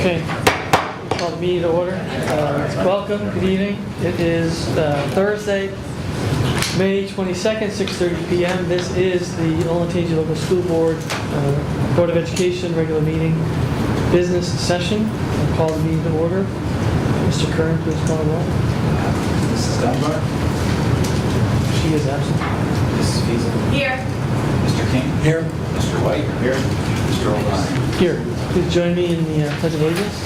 Okay, we'll call the meeting to order. Welcome, good evening. It is Thursday, May 22nd, 6:30 p.m. This is the Olentangy Local School Board Board of Education regular meeting business session. I'll call the meeting to order. Mr. Kern, please call the roll. Mrs. Dunbar. She is absent. Mrs. Feasel. Here. Mr. King. Here. Mr. White. Here. Mr. O'Brien. Here. Please join me in the Pledge of Allegiance.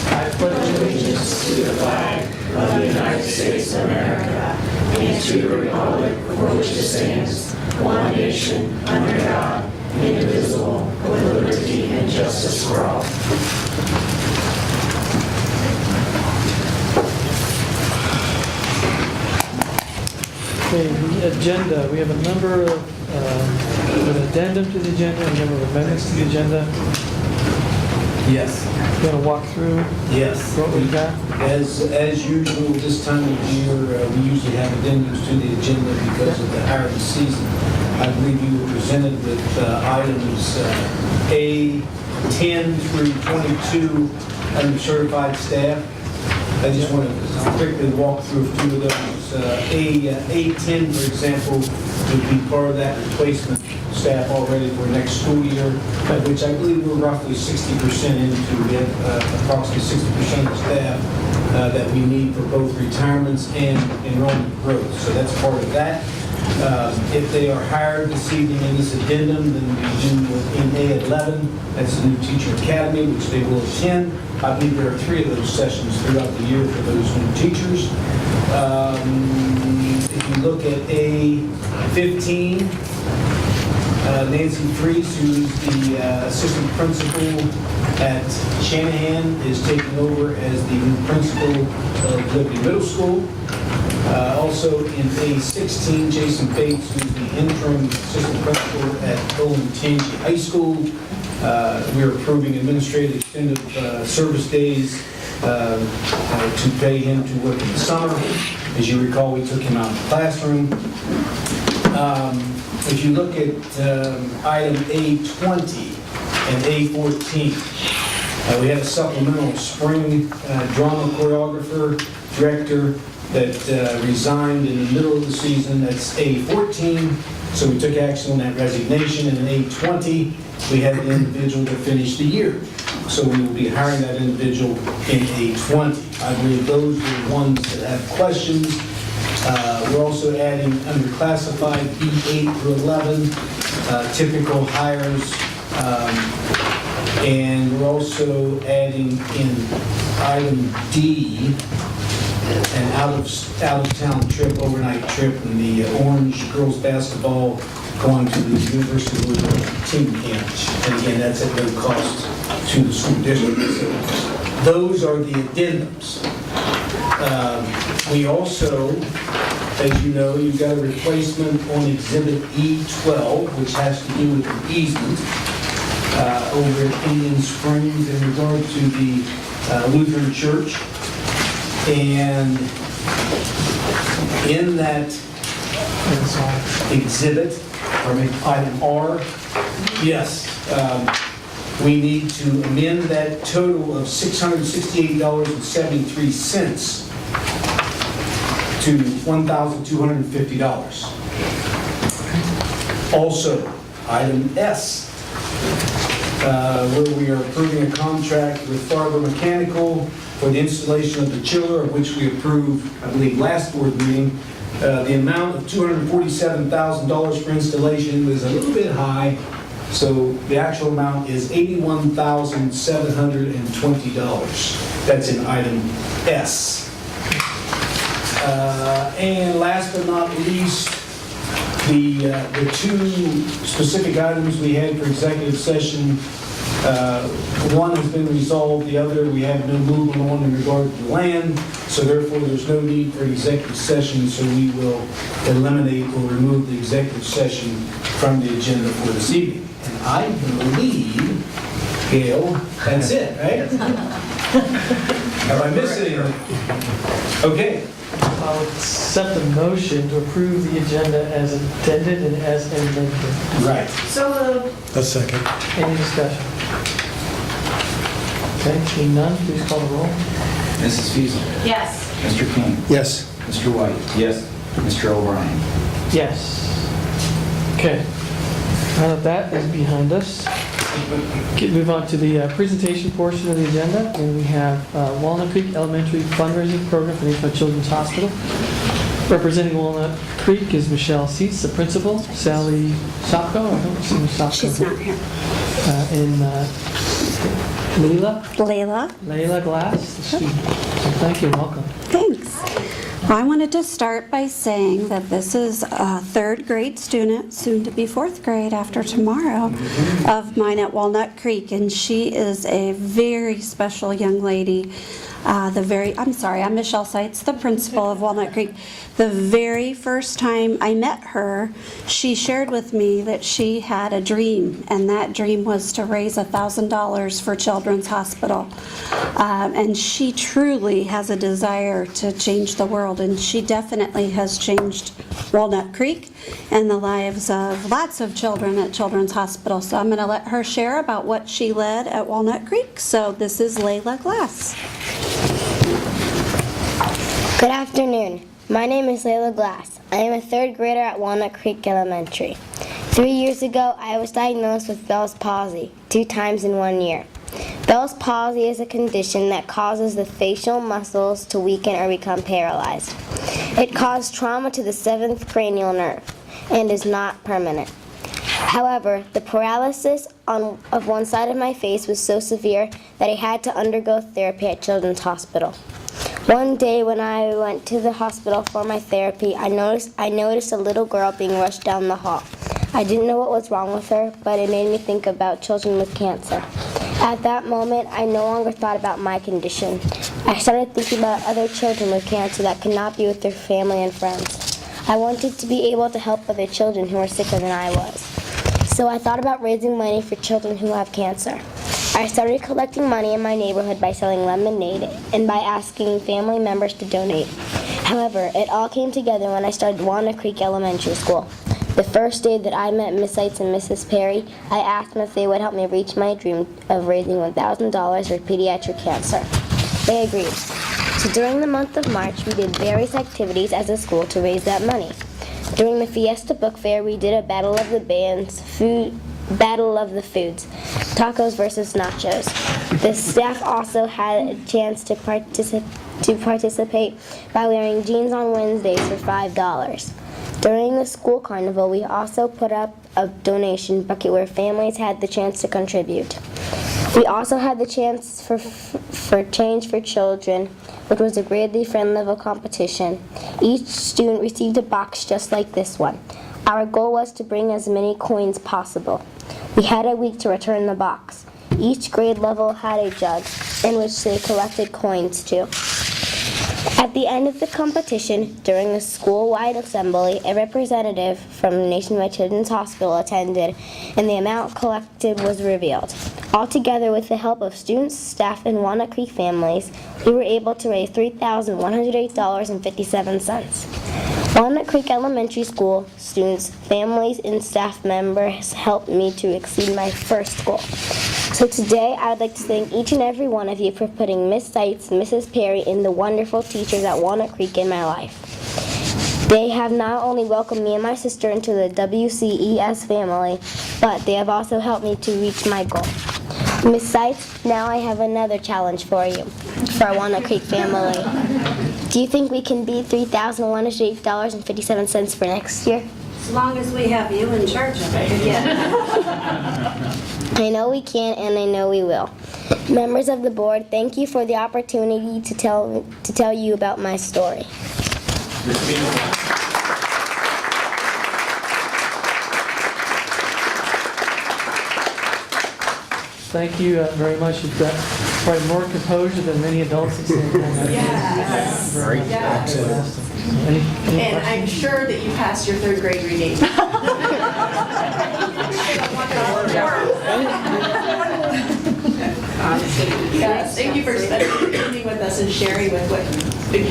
I pledge allegiance to the flag of the United States of America and to the republic for which it stands, one nation, under God, indivisible, with liberty and justice for all. Okay, the agenda. We have a number of an addendum to the agenda, a number of amendments to the agenda. Yes. You want to walk through Yes. what we've got? As usual, this time of year, we usually have addendums to the agenda because of the hiring season. I believe you were presented with items A 10 through 22 under certified staff. I just want to quickly walk through a few of those. A10, for example, would be part of that replacement staff already for next school year, which I believe we're roughly 60% into. We have approximately 60% of staff that we need for both retirements and enrollment growth. So that's part of that. If they are hired this evening in this addendum, then we do in A11, that's the new teacher academy, which they will attend. I believe there are 3 of those sessions throughout the year for those new teachers. If you look at A15, Nancy Freese, who is the assistant principal at Shanahan, is taking over as the new principal of Liberty Middle School. Also in A16, Jason Bates, who's the interim assistant principal at Olentangy High School. We're approving administrative extended service days to pay him to work in the summer. As you recall, we took him out of the classroom. If you look at item A20 and A14, we had a supplemental spring drama choreographer, director that resigned in the middle of the season. That's A14. So we took action on that resignation. And in A20, we had the individual to finish the year. So we will be hiring that individual in A20. I believe those are the ones that have questions. We're also adding under classified B8 through 11, typical hires. And we're also adding in item D, an out-of-town trip, overnight trip, in the Orange girls basketball going to the University of Louisville team camp. And again, that's at no cost to the school district. So those are the addendums. We also, as you know, you've got a replacement on Exhibit E12, which has to do with the easement over at Indian Springs in regard to the Lutheran Church. And in that exhibit, item R, yes, we need to amend that total of $668.73 to $1,250. Also, item S, where we are approving a contract with Fargo Mechanical for the installation of the chiller, of which we approved, I believe, last board meeting. The amount of $247,000 for installation was a little bit high, so the actual amount is $81,720. That's in item S. And last but not least, the 2 specific items we had for executive session. One has been resolved, the other we have no movement on in regard to land, so therefore there's no need for executive session, so we will eliminate or remove the executive session from the agenda for this evening. And I believe, Gail, that's it, right? Have I missed anything? Okay. I'll accept the motion to approve the agenda as intended and as amended. Right. So moved. A second. Any discussion? Okay, seeing none, please call the roll. Mrs. Feasel. Yes. Mr. King. Yes. Mr. White. Yes. Mr. O'Brien. Yes. Okay. Now that that is behind us, move on to the presentation portion of the agenda, and we have Walnut Creek Elementary Fundraising Program for Nationwide Children's Hospital. Representing Walnut Creek is Michelle Seitz, the principal, Sally Sopko, I don't see Ms. Sopko. She's not here. And Layla, Layla Glass, the student. So thank you, and welcome. thanks. Well, I wanted to start by saying that this is a third grade student, soon to be fourth grade after tomorrow, of mine at Walnut Creek, and she is a very special young lady. I'm Michelle Seitz, the principal of Walnut Creek. The very first time I met her, she shared with me that she had a dream, and that dream was to raise $1,000 for Children's Hospital. And she truly has a desire to change the world, and she definitely has changed Walnut Creek and the lives of lots of children at Children's Hospital. So I'm going to let her share about what she led at Walnut Creek. So this is Layla Glass. Good afternoon. My name is Layla Glass. I am a third grader at Walnut Creek Elementary. 3 years ago, I was diagnosed with Bell's palsy 2 times in 1 year. Bell's palsy is a condition that causes the facial muscles to weaken or become paralyzed. It caused trauma to the 7th cranial nerve and is not permanent. However, the paralysis of one side of my face was so severe that I had to undergo therapy at Children's Hospital. One day when I went to the hospital for my therapy, I noticed a little girl being rushed down the hall. I didn't know what was wrong with her, but it made me think about children with cancer. At that moment, I no longer thought about my condition. I started thinking about other children with cancer that could not be with their family and friends. I wanted to be able to help other children who were sicker than I was. So I thought about raising money for children who have cancer. I started collecting money in my neighborhood by selling lemonade and by asking family members to donate. However, it all came together when I started Walnut Creek Elementary School. The first day that I met Miss Seitz and Mrs. Perry, I asked them if they would help me reach my dream of raising $1,000 for pediatric cancer. They agreed. So during the month of March, we did various activities as a school to raise that money. During the Fiesta Book Fair, we did a battle of the foods, tacos versus nachos. The staff also had a chance to participate by wearing jeans on Wednesdays for $5. During the school carnival, we also put up a donation bucket where families had the chance to contribute. We also had the chance for Change for Children, which was a grade friend level competition. Each student received a box just like this one. Our goal was to bring as many coins possible. We had a week to return the box. Each grade level had a jug in which they collected coins too. At the end of the competition, during the school-wide assembly, a representative from Nationwide Children's Hospital attended, and the amount collected was revealed. Altogether, with the help of students, staff, and Walnut Creek families, we were able to raise $3,108.57. Walnut Creek Elementary School students, families, and staff members helped me to exceed my first goal. So today, I would like to thank each and every one of you for putting Miss Seitz, Mrs. Perry, and the wonderful teachers at Walnut Creek in my life. They have not only welcomed me and my sister into the WCES family, but they have also helped me to reach my goal. Miss Seitz, now I have another challenge for you, for our Walnut Creek family. Do you think we can beat $3,108.57 for next year? As long as we have you in charge of it, yeah. I know we can, and I know we will. Members of the board, thank you for the opportunity to tell you about my story. Thank you very much. You've got probably more composure than many adults at St. Paul. Yes. Very Yes. Any And I'm sure that you passed your third grade reading. Yes, thank you for spending the evening with us and sharing with what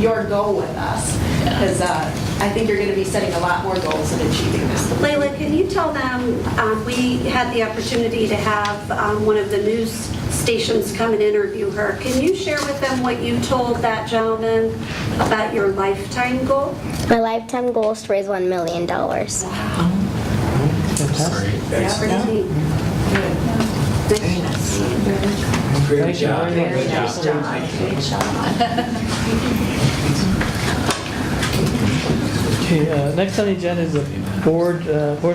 your goal with us. Because I think you're going to be setting a lot more goals and achieving them. Layla, can you tell them, we had the opportunity to have one of the news stations come and interview her. Can you share with them what you told that gentleman about your lifetime goal? My lifetime goal is to raise $1 million. Fantastic. Great Thank you job. very much. Okay, next on the agenda is the board's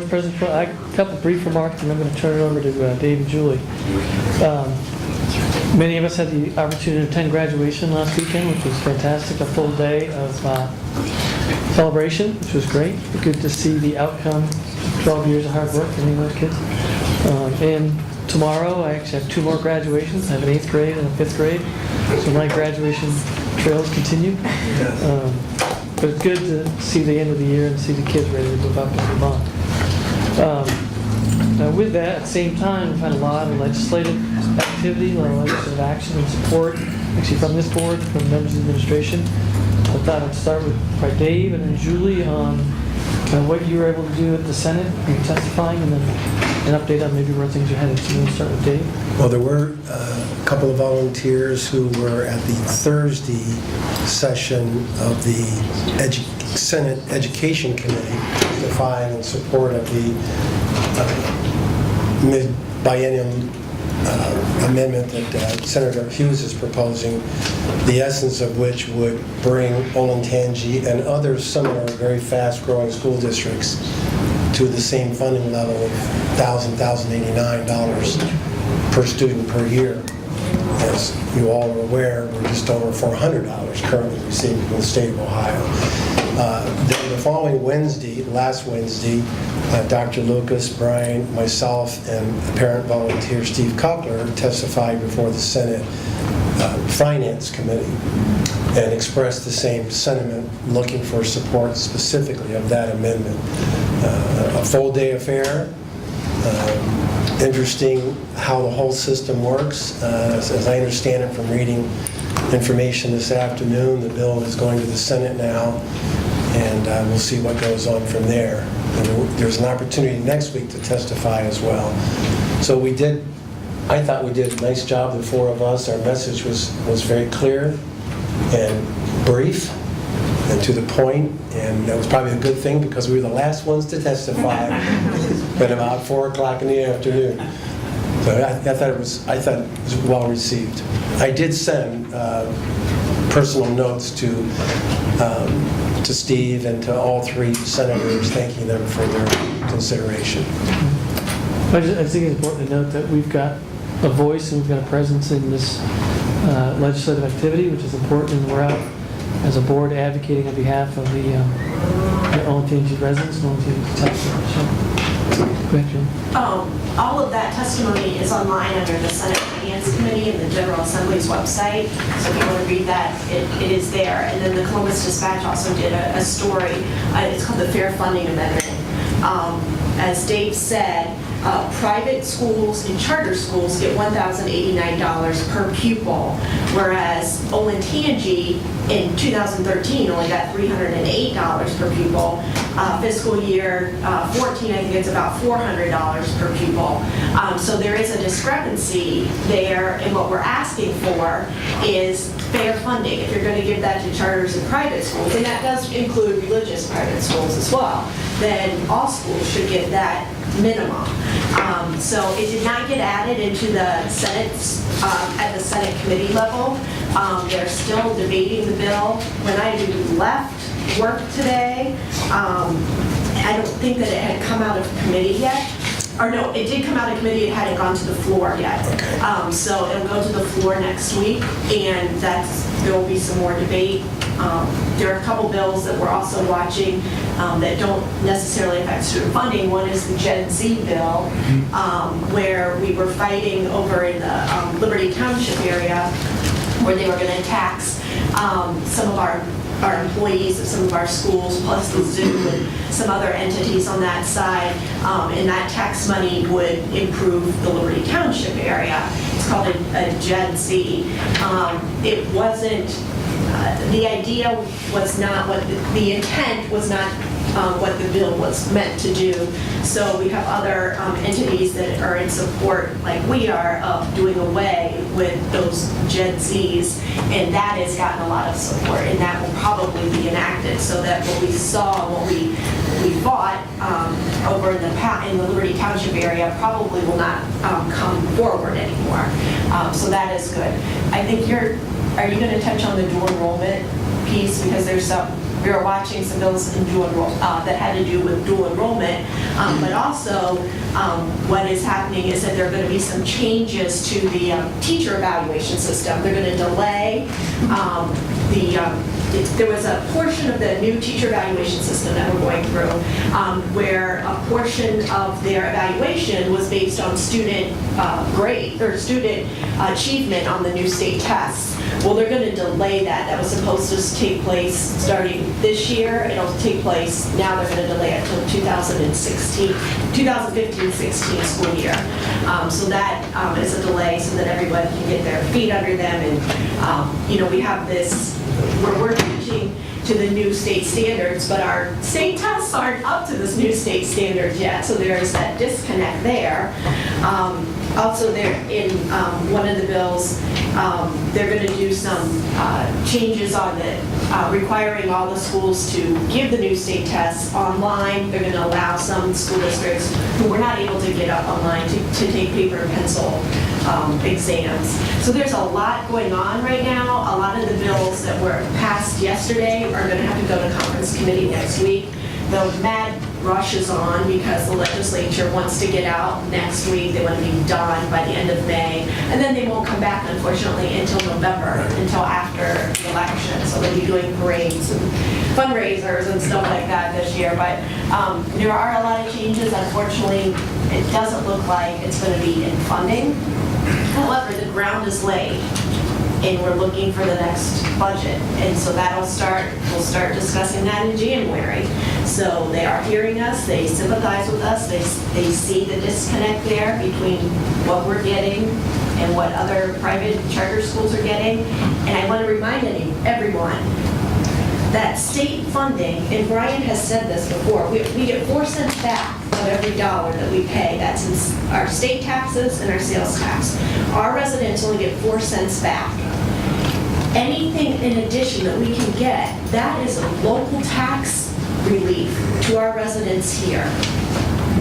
president. A couple brief remarks, and I'm going to turn it over to Dave and Julie. Many of us had the opportunity to attend graduation last weekend, which was fantastic. A full day of celebration, which was great. Good to see the outcome. 12 years of hard work for those kids. And tomorrow, I actually have 2 more graduations. I have an 8th grade and a 5th grade. So my graduation trails continue. But it's good to see the end of the year and see the kids ready to move up and move on. Now with that, at the same time, we've had a lot of legislative activity, a lot of legislative action and support, actually from this board, from members of the administration. I thought I'd start with probably Dave and then Julie on what you were able to do at the Senate and testifying, and then an update on maybe where things are headed. So we'll start with Dave. Well, there were a couple of volunteers who were at the Thursday session of the Senate Education Committee testifying in support of the mid-biennium amendment that Senator Hughes is proposing, the essence of which would bring Olentangy and other similar very fast-growing school districts to the same funding level of $1,089 per student per year. As you all are aware, we're just over $400 currently receiving from the state of Ohio. Then the following Wednesday, last Wednesday, Dr. Lucas, Brian, myself, and parent volunteer Steve Coupler testified before the Senate Finance Committee and expressed the same sentiment, looking for support specifically of that amendment. A full day affair. Interesting how the whole system works. As I understand it from reading information this afternoon, the bill is going to the Senate now, and we'll see what goes on from there. And there's an opportunity next week to testify as well. So I thought we did a nice job, the 4 of us. Our message was very clear and brief and to the point, and that was probably a good thing because we were the last ones to testify at about 4 o'clock in the afternoon. So I thought it was well received. I did send personal notes to Steve and to all 3 senators, thanking them for their consideration. I think it's important to note that we've got a voice and we've got a presence in this legislative activity, which is important, and we're out as a board advocating on behalf of the Olentangy residents and Olentangy taxpayers. So, go ahead, Jim. All of that testimony is online under the Senate Finance Committee and the General Assembly's website. So if you want to read that, it is there. And then the Columbus Dispatch also did a story. It's called the Fair Funding Amendment. As Dave said, private schools and charter schools get $1,089 per pupil, whereas Olentangy in 2013 only got $308 per pupil. Fiscal year 14, I think it's about $400 per pupil. So there is a discrepancy there, and what we're asking for is fair funding. If you're going to give that to charters and private schools, and that does include religious private schools as well, then all schools should get that minimum. So it did not get added into the Senate, at the Senate committee level. They're still debating the bill. When I left work today, I don't think that it had come out of committee yet. Or no, it did come out of committee, it hadn't gone to the floor yet. So it'll go to the floor next week, and there will be some more debate. There are a couple bills that we're also watching that don't necessarily affect student funding. One is the Gen Z bill, where we were fighting over in the Liberty Township area, where they were going to tax some of our our employees of some of our schools, plus the zoo and some other entities on that side. And that tax money would improve the Liberty Township area. It's called a JED-Z. It wasn't, the idea was not what, the intent was not what the bill was meant to do. So we have other entities that are in support, like we are, of doing away with those JED-Zs, and that has gotten a lot of support, and that will probably be enacted so that what we saw, what we bought over in the Liberty Township area probably will not come forward anymore. So that is good. I think are you going to touch on the dual enrollment piece? Because we were watching some bills in dual that had to do with dual enrollment, but also what is happening is that there are going to be some changes to the teacher evaluation system. They're going to delay there was a portion of the new teacher evaluation system that we're going through where a portion of their evaluation was based on student grade or student achievement on the new state tests. Well, they're going to delay that. That was supposed to take place starting this year. It'll take place, now they're going to delay it until 2015-16 school year. So that is a delay so that everyone can get their feet under them. And, we have this, we're teaching to the new state standards, but our state tests aren't up to this new state standards yet. So there's that disconnect there. Also, there in one of the bills, they're going to do some changes on the requiring all the schools to give the new state tests online. They're going to allow some school districts who were not able to get up online to take paper and pencil exams. So there's a lot going on right now. A lot of the bills that were passed yesterday are going to have to go to conference committee next week. The mad rush is on because the legislature wants to get out next week. They want to be done by the end of May. And then they won't come back, unfortunately, until November, until after the election. So they'll be doing parades and fundraisers and stuff like that this year. But there are a lot of changes. Unfortunately, it doesn't look like it's going to be in funding. However, the ground is laid, and we're looking for the next budget. And so we'll start discussing that in January. So they are hearing us, they sympathize with us, they see the disconnect there between what we're getting and what other private charter schools are getting. And I want to remind everyone that state funding, and Brian has said this before, we get 4 cents back of every dollar that we pay. That's in our state taxes and our sales tax. Our residents only get 4 cents back. Anything in addition that we can get, that is a local tax relief to our residents here.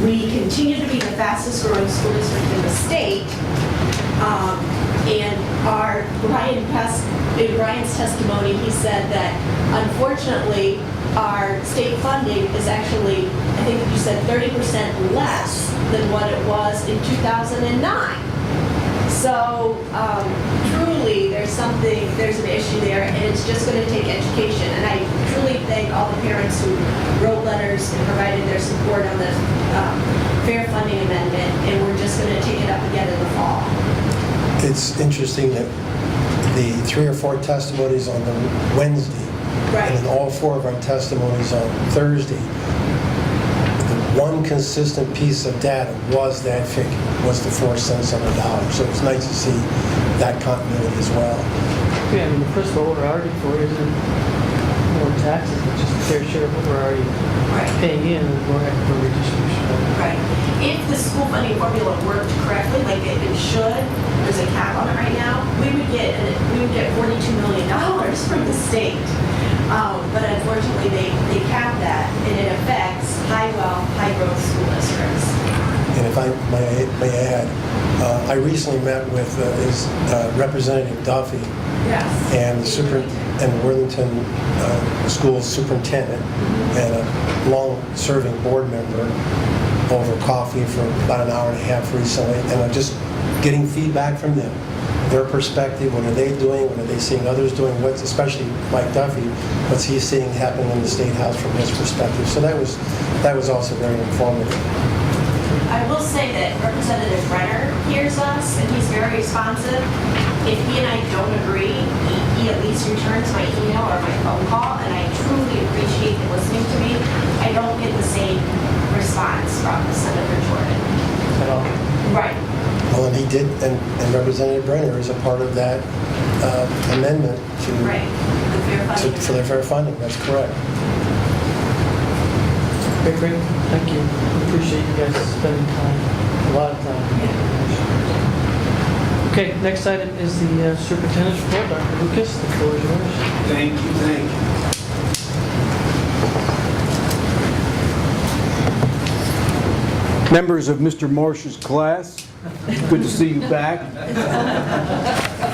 We continue to be the fastest growing school district in the state, and in Brian's testimony, he said that unfortunately our state funding is actually, I think you said 30% less than what it was in 2009. So truly, there's an issue there, and it's just going to take education. And I truly thank all the parents who wrote letters and provided their support on the fair funding amendment, and we're just going to take it up again in the fall. It's interesting that the 3 or 4 testimonies on the Wednesday, Right. and then all 4 of our testimonies on Thursday, the one consistent piece of data was that figure, was the 4 cents on the dollar. So it's nice to see that continuity as well. Yeah, I mean, the principal what we're arguing for isn't more taxes, but just a fair share of what we're already paying in and more equitable redistribution. Right. If the school funding formula worked correctly, like it should, there's a cap on it right now, we would get $42 million from the state. But unfortunately, they cap that, and it affects high-growth school districts. And if I may add, I recently met with Representative Duffy and the Worthington School's superintendent and a long-serving board member over coffee for about an hour and a half recently, and I'm just getting feedback from them. Their perspective, what are they doing, what are they seeing others doing, especially Mike Duffy, what's he seeing happening in the State House from his perspective. So that was also very informative. I will say that Representative Brenner hears us, and he's very responsive. If he and I don't agree, he at least returns my email or my phone call, and I truly appreciate him listening to me. I don't get the same response from Senator Jordan. At all. Right. Well, and he did, and Representative Brenner is a part of that amendment Right. The fair funding. for the fair funding. That's correct. Okay, great, thank you. Appreciate you guys spending time, a lot of time. Okay, next item is the superintendent's report. Dr. Lucas, the floor is yours. Thank you, thank you. Members of Mr. Marsh's class, good to see you back.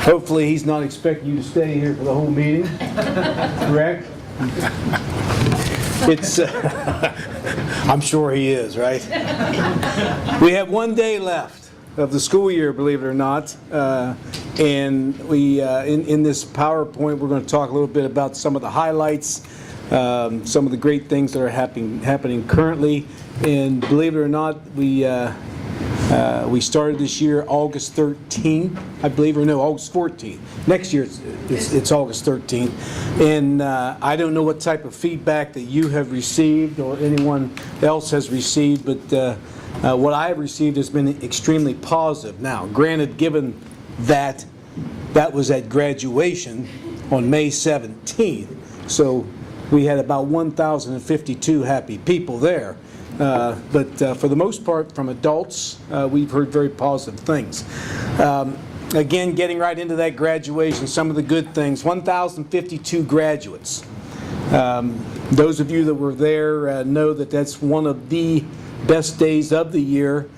Hopefully he's not expecting you to stay here for the whole meeting, correct? It's, I'm sure he is, right? We have one day left of the school year, believe it or not. And we, in this PowerPoint, we're going to talk a little bit about some of the highlights, some of the great things that are happening currently. And believe it or not, we started this year August 13th, I believe, or no, August 14th. Next year it's August 13th. And I don't know what type of feedback that you have received or anyone else has received, but what I have received has been extremely positive. Now, granted, given that was at graduation on May 17th, so we had about 1,052 happy people there. But for the most part, from adults, we've heard very positive things. Again, getting right into that graduation, some of the good things, 1,052 graduates. Those of you that were there know that that's one of the best days of the year.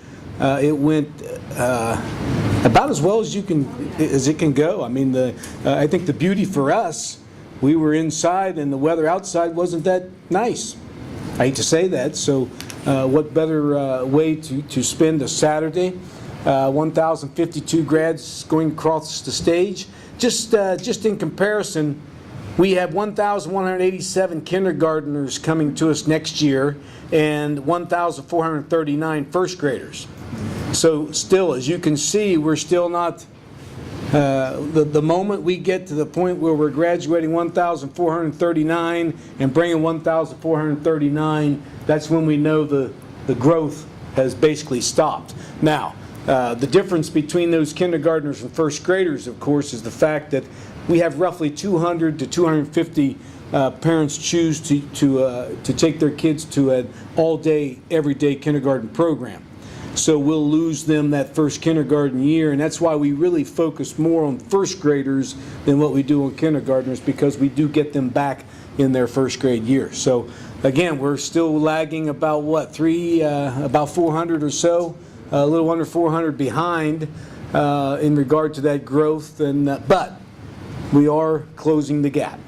It went about as well as it can go. I mean, I think the beauty for us, we were inside and the weather outside wasn't that nice. I hate to say that, so what better way to spend a Saturday? 1,052 grads going across the stage. Just in comparison, we have 1,187 kindergartners coming to us next year and 1,439 first graders. So still, as you can see, we're still not, the moment we get to the point where we're graduating 1,439 and bringing 1,439, that's when we know the growth has basically stopped. Now, the difference between those kindergartners and first graders, of course, is the fact that we have roughly 200 to 250 parents choose to take their kids to an all-day, everyday kindergarten program. So we'll lose them that first kindergarten year, and that's why we really focus more on first graders than what we do on kindergartners, because we do get them back in their first grade year. So again, we're still lagging about what, about 400 or so, a little under 400 behind in regard to that growth, and but we are closing the gap.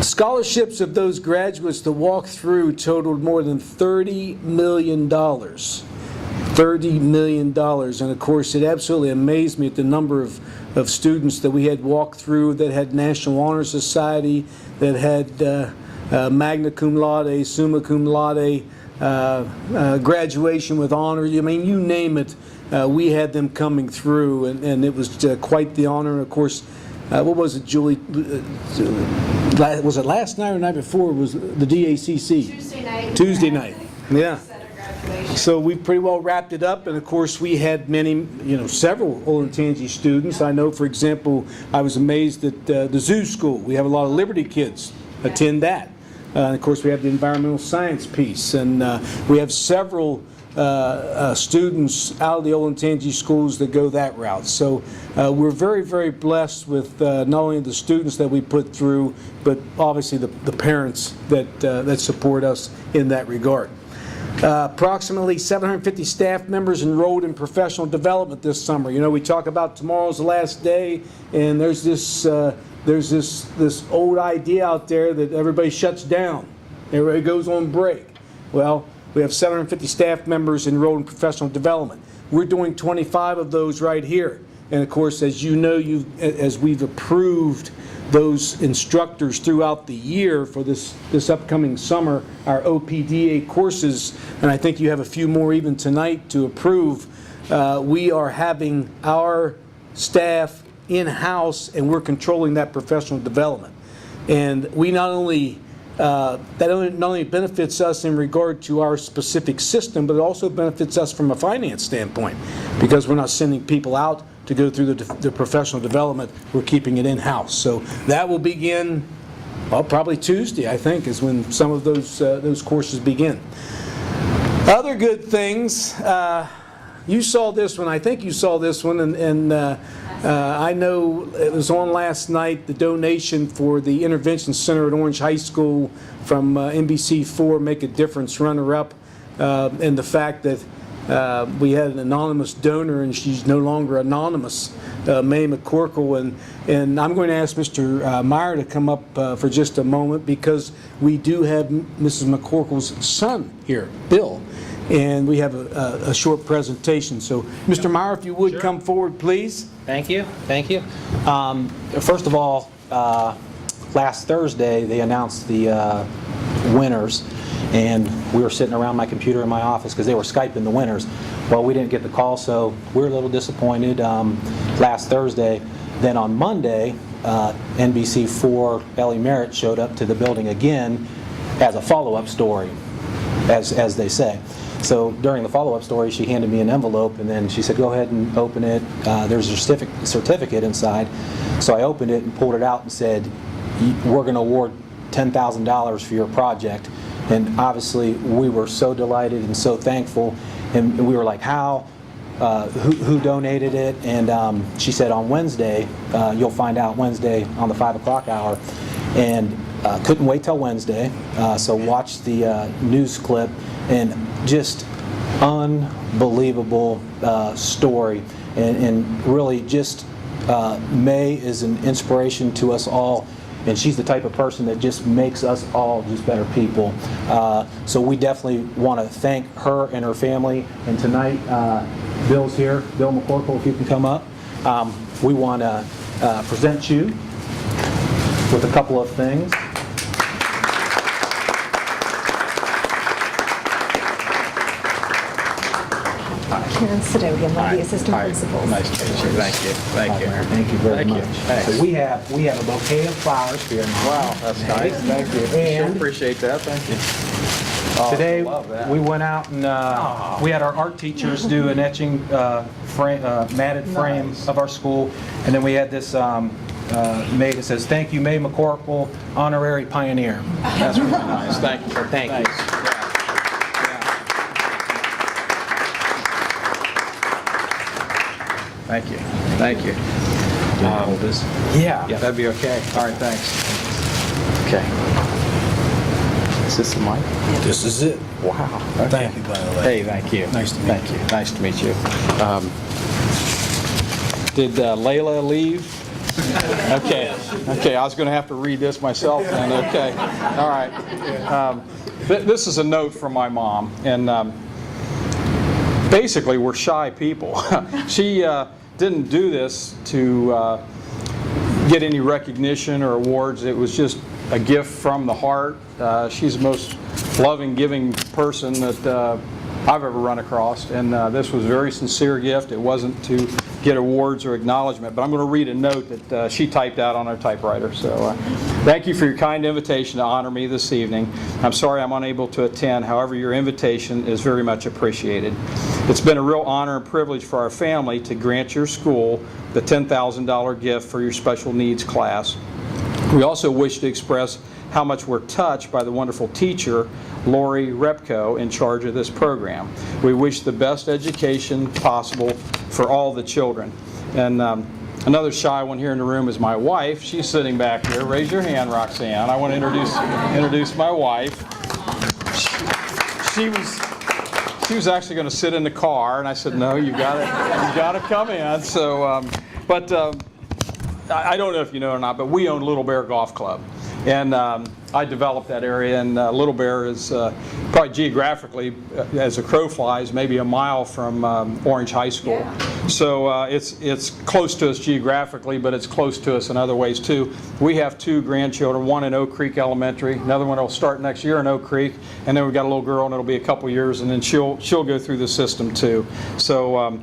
Scholarships of those graduates to walk through totaled more than $30 million. $30 million. And of course, it absolutely amazed me at the number of students that we had walk through that had National Honor Society, that had magna cum laude, summa cum laude, graduation with honors. I mean, you name it, we had them coming through, and it was quite the honor. And of course, what was it, Julie? Was it last night or the night before? It was the DACC? Tuesday night. Tuesday night, yeah. Center graduation. So we pretty well wrapped it up, and of course we had many, several Olentangy students. I know, for example, I was amazed that the zoo school, we have a lot of Liberty kids attend that. And of course we have the environmental science piece, and we have several students out of the Olentangy schools that go that route. So we're very, very blessed with not only the students that we put through, but obviously the parents that support us in that regard. Approximately 750 staff members enrolled in professional development this summer. We talk about tomorrow's the last day, and there's this old idea out there that everybody shuts down, everybody goes on break. Well, we have 750 staff members enrolled in professional development. We're doing 25 of those right here. And of course, as you know, as we've approved those instructors throughout the year for this upcoming summer, our OPDA courses, and I think you have a few more even tonight to approve. We are having our staff in-house, and we're controlling that professional development. And we not only benefits us in regard to our specific system, but it also benefits us from a finance standpoint, because we're not sending people out to go through the professional development. We're keeping it in-house. So that will begin, well, probably Tuesday, I think, is when some of those courses begin. Other good things, you saw this one. I think you saw this one, and I know it was on last night, the donation for the Intervention Center at Orange High School from NBC4 Make a Difference runner-up, and the fact that we had an anonymous donor, and she's no longer anonymous, May McCorkle, and I'm going to ask Mr. Meyer to come up for just a moment, because we do have Mrs. McCorkle's son here, Bill, and we have a short presentation. So, Mr. Meyer, if you would come forward, please. Thank you. Thank you. First of all, last Thursday they announced the winners, and we were sitting around my computer in my office because they were Skyping the winners. Well, we didn't get the call, so we're a little disappointed last Thursday. Then on Monday, NBC4 Ellie Merritt showed up to the building again as a follow-up story, as they say. So during the follow-up story, she handed me an envelope, and then she said, go ahead and open it. There's a certificate inside. So I opened it and pulled it out and said, we're going to award $10,000 for your project. And obviously, we were so delighted and so thankful. And we were like, how? Who donated it? And she said, on Wednesday, you'll find out Wednesday on the 5 o'clock hour. And couldn't wait till Wednesday. So watched the news clip, and just unbelievable story, and really just May is an inspiration to us all, and she's the type of person that just makes us all just better people. So we definitely want to thank her and her family, and tonight Bill's here. Bill McCorkle, if you can come up. We want to present you with a couple of things. Karen Sidodian, one of the assistant principals. Nice to meet you. Thank you. Thank you. Thank you very much. So we have a bouquet of flowers here. Wow, that's nice. Thank you. And sure appreciate that. Thank you. Today love that. we went out and we had our art teachers do an etching matted frame of our school, and then we had this made. It says, "Thank you, May McCorkle, honorary pioneer." That's really nice. Thank you. Thank you. Thank you. Thank you. Hold this. Yeah, that'd be okay. All right, thanks. Okay. Is this the mic? This is it. Wow. Okay. Thank you, by the way. Hey, thank you. Nice to meet Thank you. Nice to meet you. Did Layla leave? Okay. Okay, I was going to have to read this myself then. Okay. All right. This is a note from my mom, and basically we're shy people. She didn't do this to get any recognition or awards. It was just a gift from the heart. She's the most loving, giving person that I've ever run across, and this was a very sincere gift. It wasn't to get awards or acknowledgement, but I'm going to read a note that she typed out on her typewriter. So thank you for your kind invitation to honor me this evening. I'm sorry I'm unable to attend. However, your invitation is very much appreciated. It's been a real honor and privilege for our family to grant your school the $10,000 gift for your special needs class. We also wish to express how much we're touched by the wonderful teacher, Lori Repko, in charge of this program. We wish the best education possible for all the children. And another shy one here in the room is my wife. She's sitting back here. Raise your hand, Roxanne. I want to introduce my wife. She was actually going to sit in the car, and I said, no, you got to come in. So, I don't know if you know or not, but we own Little Bear Golf Club. And I developed that area, and Little Bear is probably geographically, as a crow flies, maybe a mile from Orange High School. Yeah. So it's close to us geographically, but it's close to us in other ways too. We have 2 grandchildren, one in Oak Creek Elementary, another one will start next year in Oak Creek, and then we've got a little girl, and it'll be a couple years, and then she'll go through the system too. So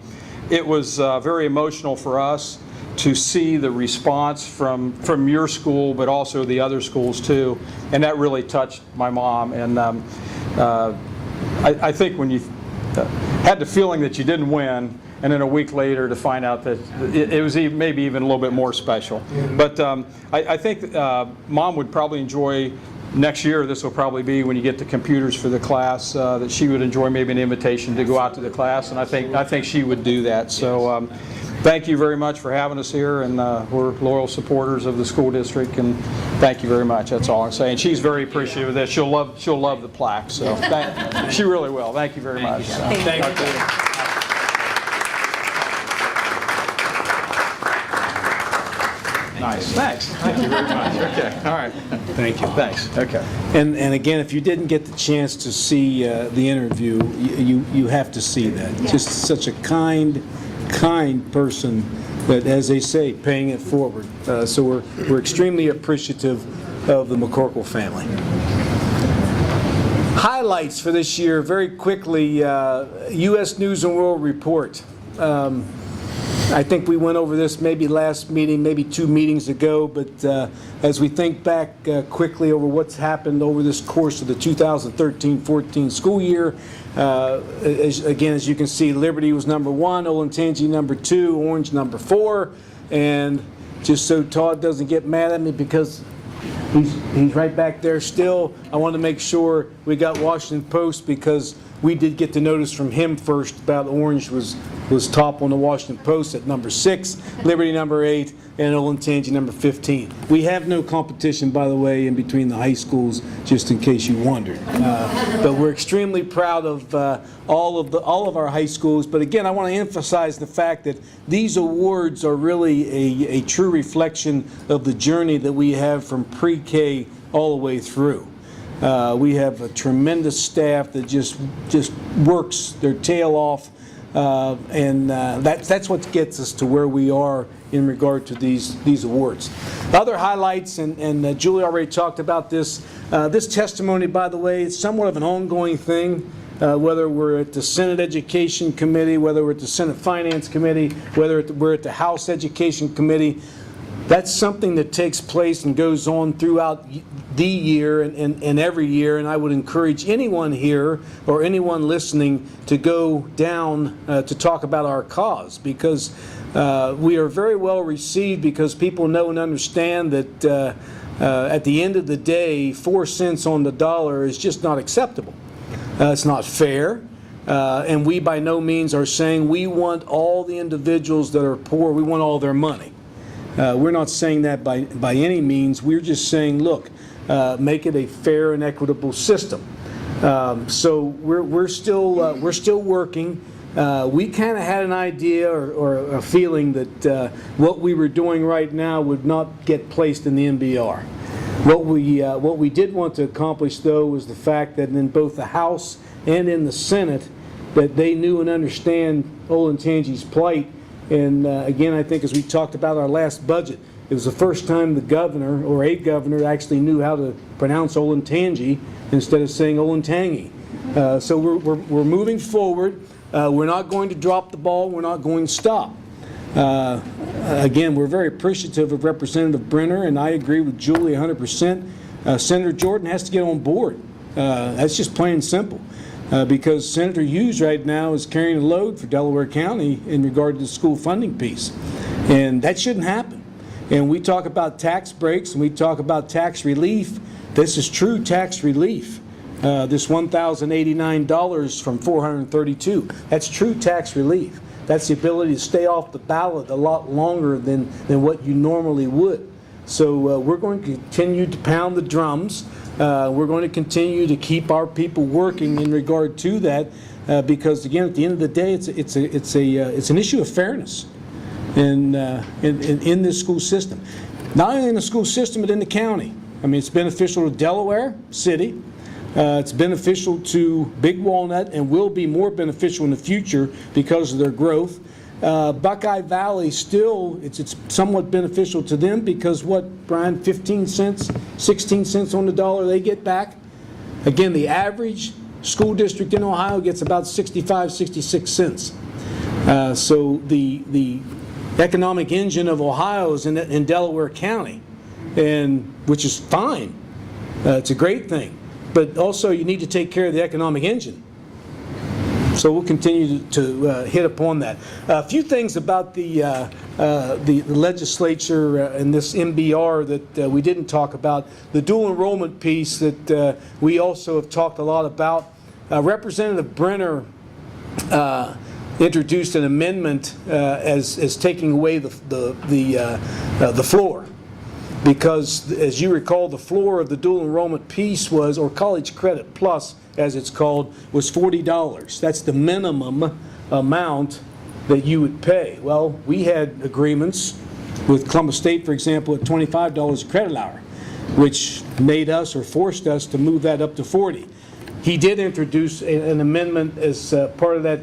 it was very emotional for us to see the response from your school, but also the other schools too, and that really touched my mom. And I think when you had the feeling that you didn't win, and then a week later to find out that it was maybe even a little bit more special. But I think Mom would probably enjoy next year. This will probably be when you get the computers for the class, that she would enjoy maybe an invitation to go out to the class, and I think she would do that. So. Thank you very much for having us here, and we're loyal supporters of the school district, and thank you very much. That's all I'm saying. She's very appreciative of this. She'll love the plaque, so she really will. Thank you very much. Thank you. Nice. Thanks. Thank you very much. Okay. All right. Thank you. Thanks. Okay. And again, if you didn't get the chance to see the interview, you have to see that. Just such a kind person that, as they say, paying it forward. So we're extremely appreciative of the McCorkle family. Highlights for this year, very quickly, U.S. News and World Report. I think we went over this maybe last meeting, maybe 2 meetings ago, but as we think back quickly over what's happened over this course of the 2013-14 school year, as you can see, Liberty was number 1, Olentangy number 2, Orange number 4, and just so Todd doesn't get mad at me because he's right back there still, I want to make sure we got Washington Post because we did get the notice from him first about Orange was top on the Washington Post at number 6, Liberty number 8, and Olentangy number 15. We have no competition, by the way, in between the high schools, just in case you wondered. But we're extremely proud of all of our high schools. But again, I want to emphasize the fact that these awards are really a true reflection of the journey that we have from pre-K all the way through. We have a tremendous staff that just works their tail off, and that's what gets us to where we are in regard to these awards. Other highlights, and Julie already talked about this. This testimony, by the way, is somewhat of an ongoing thing. Whether we're at the Senate Education Committee, whether we're at the Senate Finance Committee, whether we're at the House Education Committee, that's something that takes place and goes on throughout the year and every year, and I would encourage anyone here or anyone listening to go down to talk about our cause, because we are very well received, because people know and understand that at the end of the day, 4 cents on the dollar is just not acceptable. It's not fair. And we by no means are saying we want all the individuals that are poor, we want all their money. We're not saying that by any means. We're just saying, look, make it a fair and equitable system. So we're still working. We kind of had an idea or a feeling that what we were doing right now would not get placed in the MBR. What we did want to accomplish, though, was the fact that in both the House and in the Senate, that they knew and understand Olentangy's plight. And again, I think as we talked about our last budget, it was the first time the governor or a governor actually knew how to pronounce Olentangy instead of saying Olentangy. So we're moving forward. We're not going to drop the ball. We're not going to stop. Again, we're very appreciative of Representative Brenner, and I agree with Julie 100%. Senator Jordan has to get on board. That's just plain and simple. Because Senator Hughes right now is carrying a load for Delaware County in regard to the school funding piece. And that shouldn't happen. And we talk about tax breaks and we talk about tax relief. This is true tax relief. This $1,089 from $432, that's true tax relief. That's the ability to stay off the ballot a lot longer than what you normally would. So we're going to continue to pound the drums. We're going to continue to keep our people working in regard to that, because again, at the end of the day, it's an issue of fairness in this school system. Not only in the school system, but in the county. I mean, it's beneficial to Delaware City. It's beneficial to Big Walnut and will be more beneficial in the future because of their growth. Buckeye Valley still, it's somewhat beneficial to them because what, Brian, 15 cents, 16 cents on the dollar they get back? Again, the average school district in Ohio gets about 65, 66 cents. So the economic engine of Ohio is in Delaware County, and which is fine. It's a great thing. But also you need to take care of the economic engine. So we'll continue to hit upon that. A few things about the legislature and this MBR that we didn't talk about. The dual enrollment piece that we also have talked a lot about. Representative Brenner introduced an amendment as taking away the floor. Because, as you recall, the floor of the dual enrollment piece was, or College Credit Plus, as it's called, was $40. That's the minimum amount that you would pay. Well, we had agreements with Columbus State, for example, at $25 a credit hour, which made us or forced us to move that up to $40. He did introduce an amendment as part of that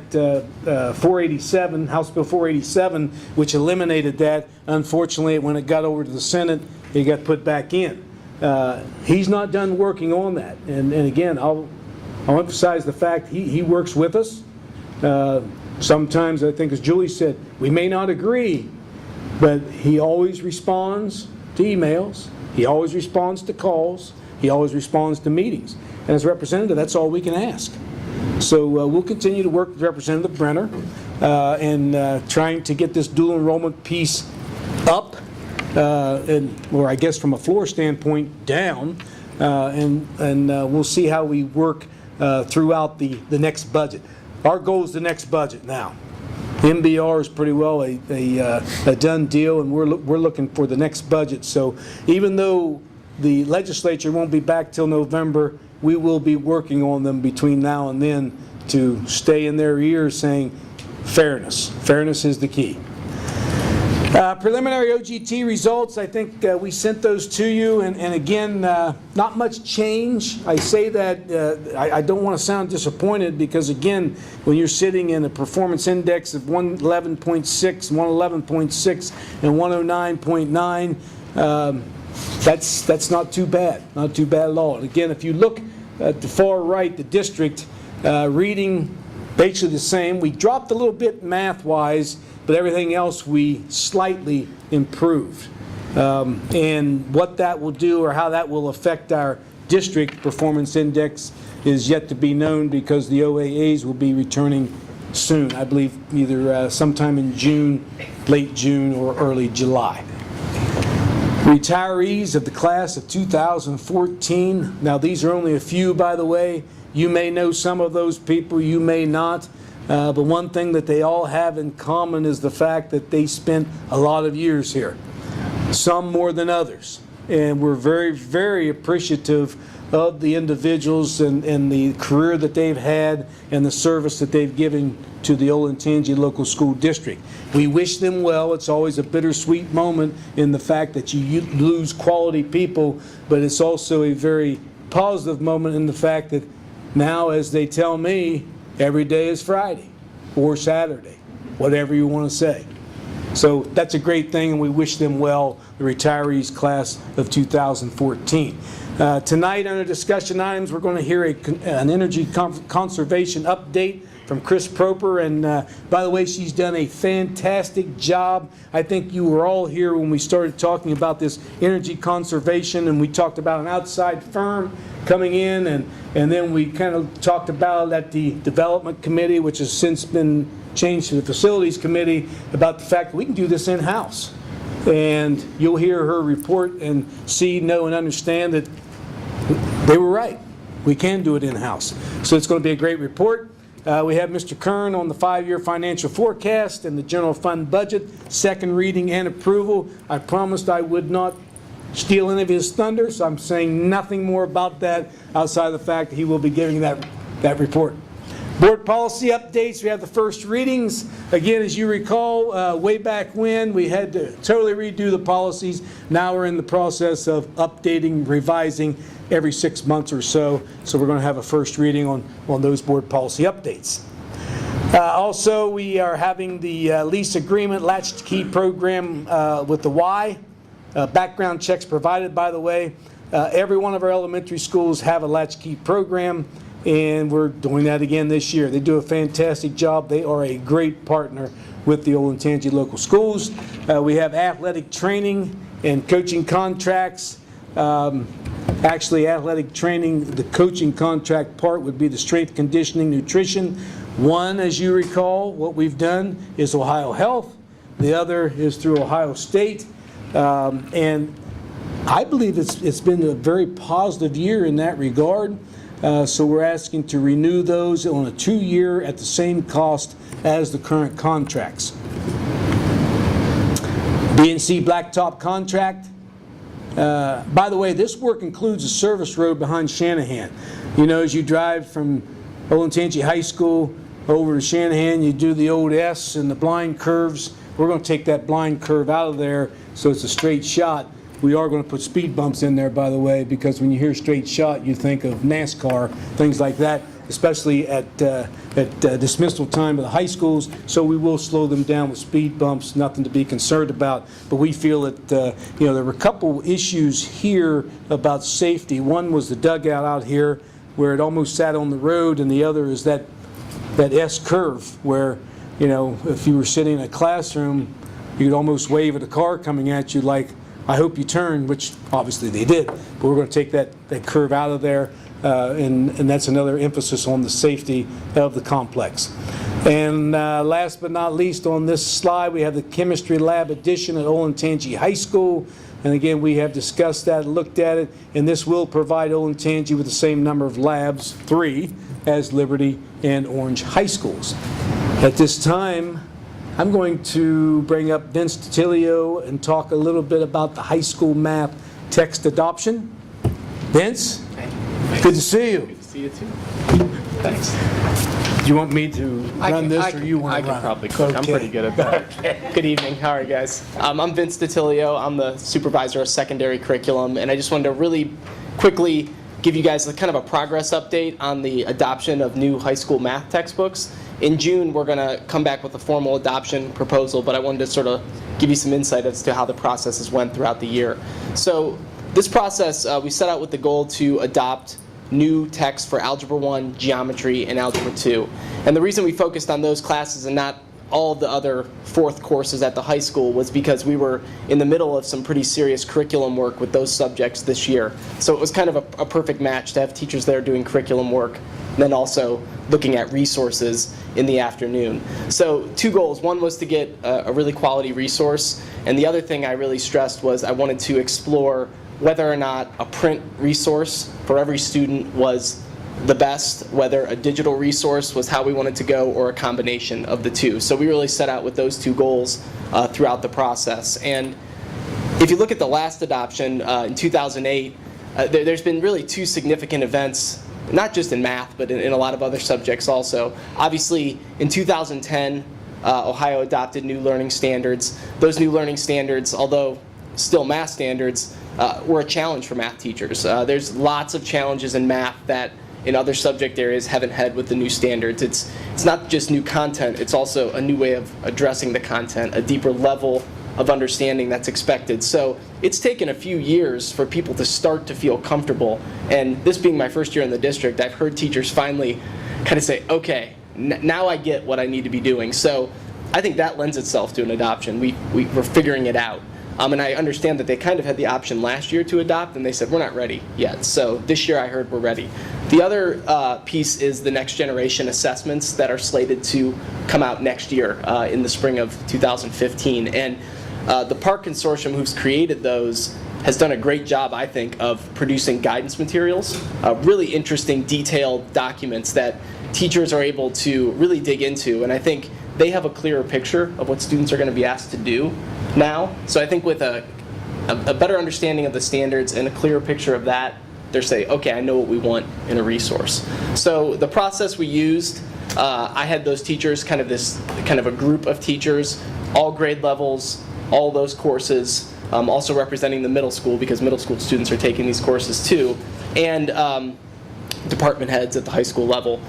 487, House Bill 487, which eliminated that. Unfortunately, when it got over to the Senate, it got put back in. He's not done working on that. And again, I'll emphasize the fact he works with us. Sometimes, I think as Julie said, we may not agree, but he always responds to emails. He always responds to calls. He always responds to meetings. And as a representative, that's all we can ask. So we'll continue to work with Representative Brenner and trying to get this dual enrollment piece up, or I guess from a floor standpoint, down, and we'll see how we work throughout the next budget. Our goal is the next budget now. MBR is pretty well a done deal, and we're looking for the next budget. So even though the legislature won't be back till November, we will be working on them between now and then to stay in their ears saying fairness. Fairness is the key. Preliminary OGT results, I think we sent those to you, and again, not much change. I say that, I don't want to sound disappointed because again, when you're sitting in a performance index of 111.6, 111.6, and 109.9, that's not too bad, not too bad at all. And again, if you look at the far right, the district, reading basically the same. We dropped a little bit math-wise, but everything else we slightly improved. And what that will do or how that will affect our district performance index is yet to be known because the OAAs will be returning soon. I believe either sometime in June, late June, or early July. Retirees of the class of 2014. Now, these are only a few, by the way. You may know some of those people, you may not. But one thing that they all have in common is the fact that they spent a lot of years here, some more than others. And we're very, very appreciative of the individuals and the career that they've had and the service that they've given to the Olentangy Local School District. We wish them well. It's always a bittersweet moment in the fact that you lose quality people, but it's also a very positive moment in the fact that now, as they tell me, every day is Friday or Saturday, whatever you want to say. So that's a great thing, and we wish them well, the retirees class of 2014. Tonight, under discussion items, we're going to hear an energy conservation update from Chris Proper. And by the way, she's done a fantastic job. I think you were all here when we started talking about this energy conservation, and we talked about an outside firm coming in, and then we kind of talked about at the development committee, which has since been changed to the facilities committee, about the fact that we can do this in-house. And you'll hear her report and see, know, and understand that they were right. We can do it in-house. So it's going to be a great report. We have Mr. Kern on the 5-year financial forecast and the general fund budget, second reading and approval. I promised I would not steal any of his thunder, so I'm saying nothing more about that outside of the fact that he will be giving that report. Board policy updates, we have the first readings. Again, as you recall, way back when, we had to totally redo the policies. Now we're in the process of updating, revising every 6 months or so. So we're going to have a first reading on those board policy updates. Also, we are having the lease agreement latched key program with the Y. Background checks provided, by the way. Every one of our elementary schools have a latchkey program, and we're doing that again this year. They do a fantastic job. They are a great partner with the Olentangy local schools. We have athletic training and coaching contracts. Actually, athletic training, the coaching contract part would be the strength conditioning, nutrition. One, as you recall, what we've done is Ohio Health. The other is through Ohio State. And I believe it's been a very positive year in that regard. So we're asking to renew those on a 2-year at the same cost as the current contracts. BNC Blacktop contract. By the way, this work includes a service road behind Shanahan. You know, as you drive from Olentangy High School over to Shanahan, you do the old S and the blind curves. We're going to take that blind curve out of there so it's a straight shot. We are going to put speed bumps in there, by the way, because when you hear straight shot, you think of NASCAR, things like that, especially at dismissal time of the high schools. So we will slow them down with speed bumps, nothing to be concerned about. But we feel that there were a couple issues here about safety. One was the dugout out here where it almost sat on the road, and the other is that S curve where, if you were sitting in a classroom, you could almost wave at a car coming at you like, I hope you turn, which obviously they did. But we're going to take that curve out of there, and that's another emphasis on the safety of the complex. And last but not least, on this slide, we have the chemistry lab addition at Olentangy High School. And again, we have discussed that, looked at it, and this will provide Olentangy with the same number of labs, 3, as Liberty and Orange High Schools. At this time, I'm going to bring up Vince Titilio and talk a little bit about the high school math text adoption. Vince, good to see you. Good to see you too. Thanks. Do you want me to run this, or you want to run it? I can probably cook. I'm pretty good at that. Okay. Good evening. How are you guys? I'm Vince Titilio. I'm the supervisor of secondary curriculum, and I just wanted to really quickly give you guys kind of a progress update on the adoption of new high school math textbooks. In June, we're going to come back with a formal adoption proposal, but I wanted to sort of give you some insight as to how the processes went throughout the year. So this process, we set out with the goal to adopt new text for Algebra 1, Geometry, and Algebra 2. And the reason we focused on those classes and not all of the other fourth courses at the high school was because we were in the middle of some pretty serious curriculum work with those subjects this year. So it was kind of a perfect match to have teachers there doing curriculum work, and then also looking at resources in the afternoon. So 2 goals. One was to get a really quality resource, and the other thing I really stressed was I wanted to explore whether or not a print resource for every student was the best, whether a digital resource was how we wanted to go, or a combination of the two. So we really set out with those 2 goals throughout the process. And if you look at the last adoption in 2008, there's been really 2 significant events, not just in math, but in a lot of other subjects also. Obviously, in 2010, Ohio adopted new learning standards. Those new learning standards, although still math standards, were a challenge for math teachers. There's lots of challenges in math that in other subject areas haven't had with the new standards. It's not just new content, it's also a new way of addressing the content, a deeper level of understanding that's expected. So it's taken a few years for people to start to feel comfortable. And this being my first year in the district, I've heard teachers finally kind of say, okay, now I get what I need to be doing. So I think that lends itself to an adoption. We're figuring it out. And I understand that they kind of had the option last year to adopt, and they said, we're not ready yet. So this year I heard we're ready. The other piece is the next generation assessments that are slated to come out next year in the spring of 2015. And the PARC Consortium, who's created those, has done a great job, I think, of producing guidance materials, really interesting, detailed documents that teachers are able to really dig into. And I think they have a clearer picture of what students are going to be asked to do now. So I think with a better understanding of the standards and a clearer picture of that, they're saying, okay, I know what we want in a resource. So the process we used I had those teachers, kind of a group of teachers, all grade levels, all those courses, also representing the middle school because middle school students are taking these courses too, and department heads at the high school level.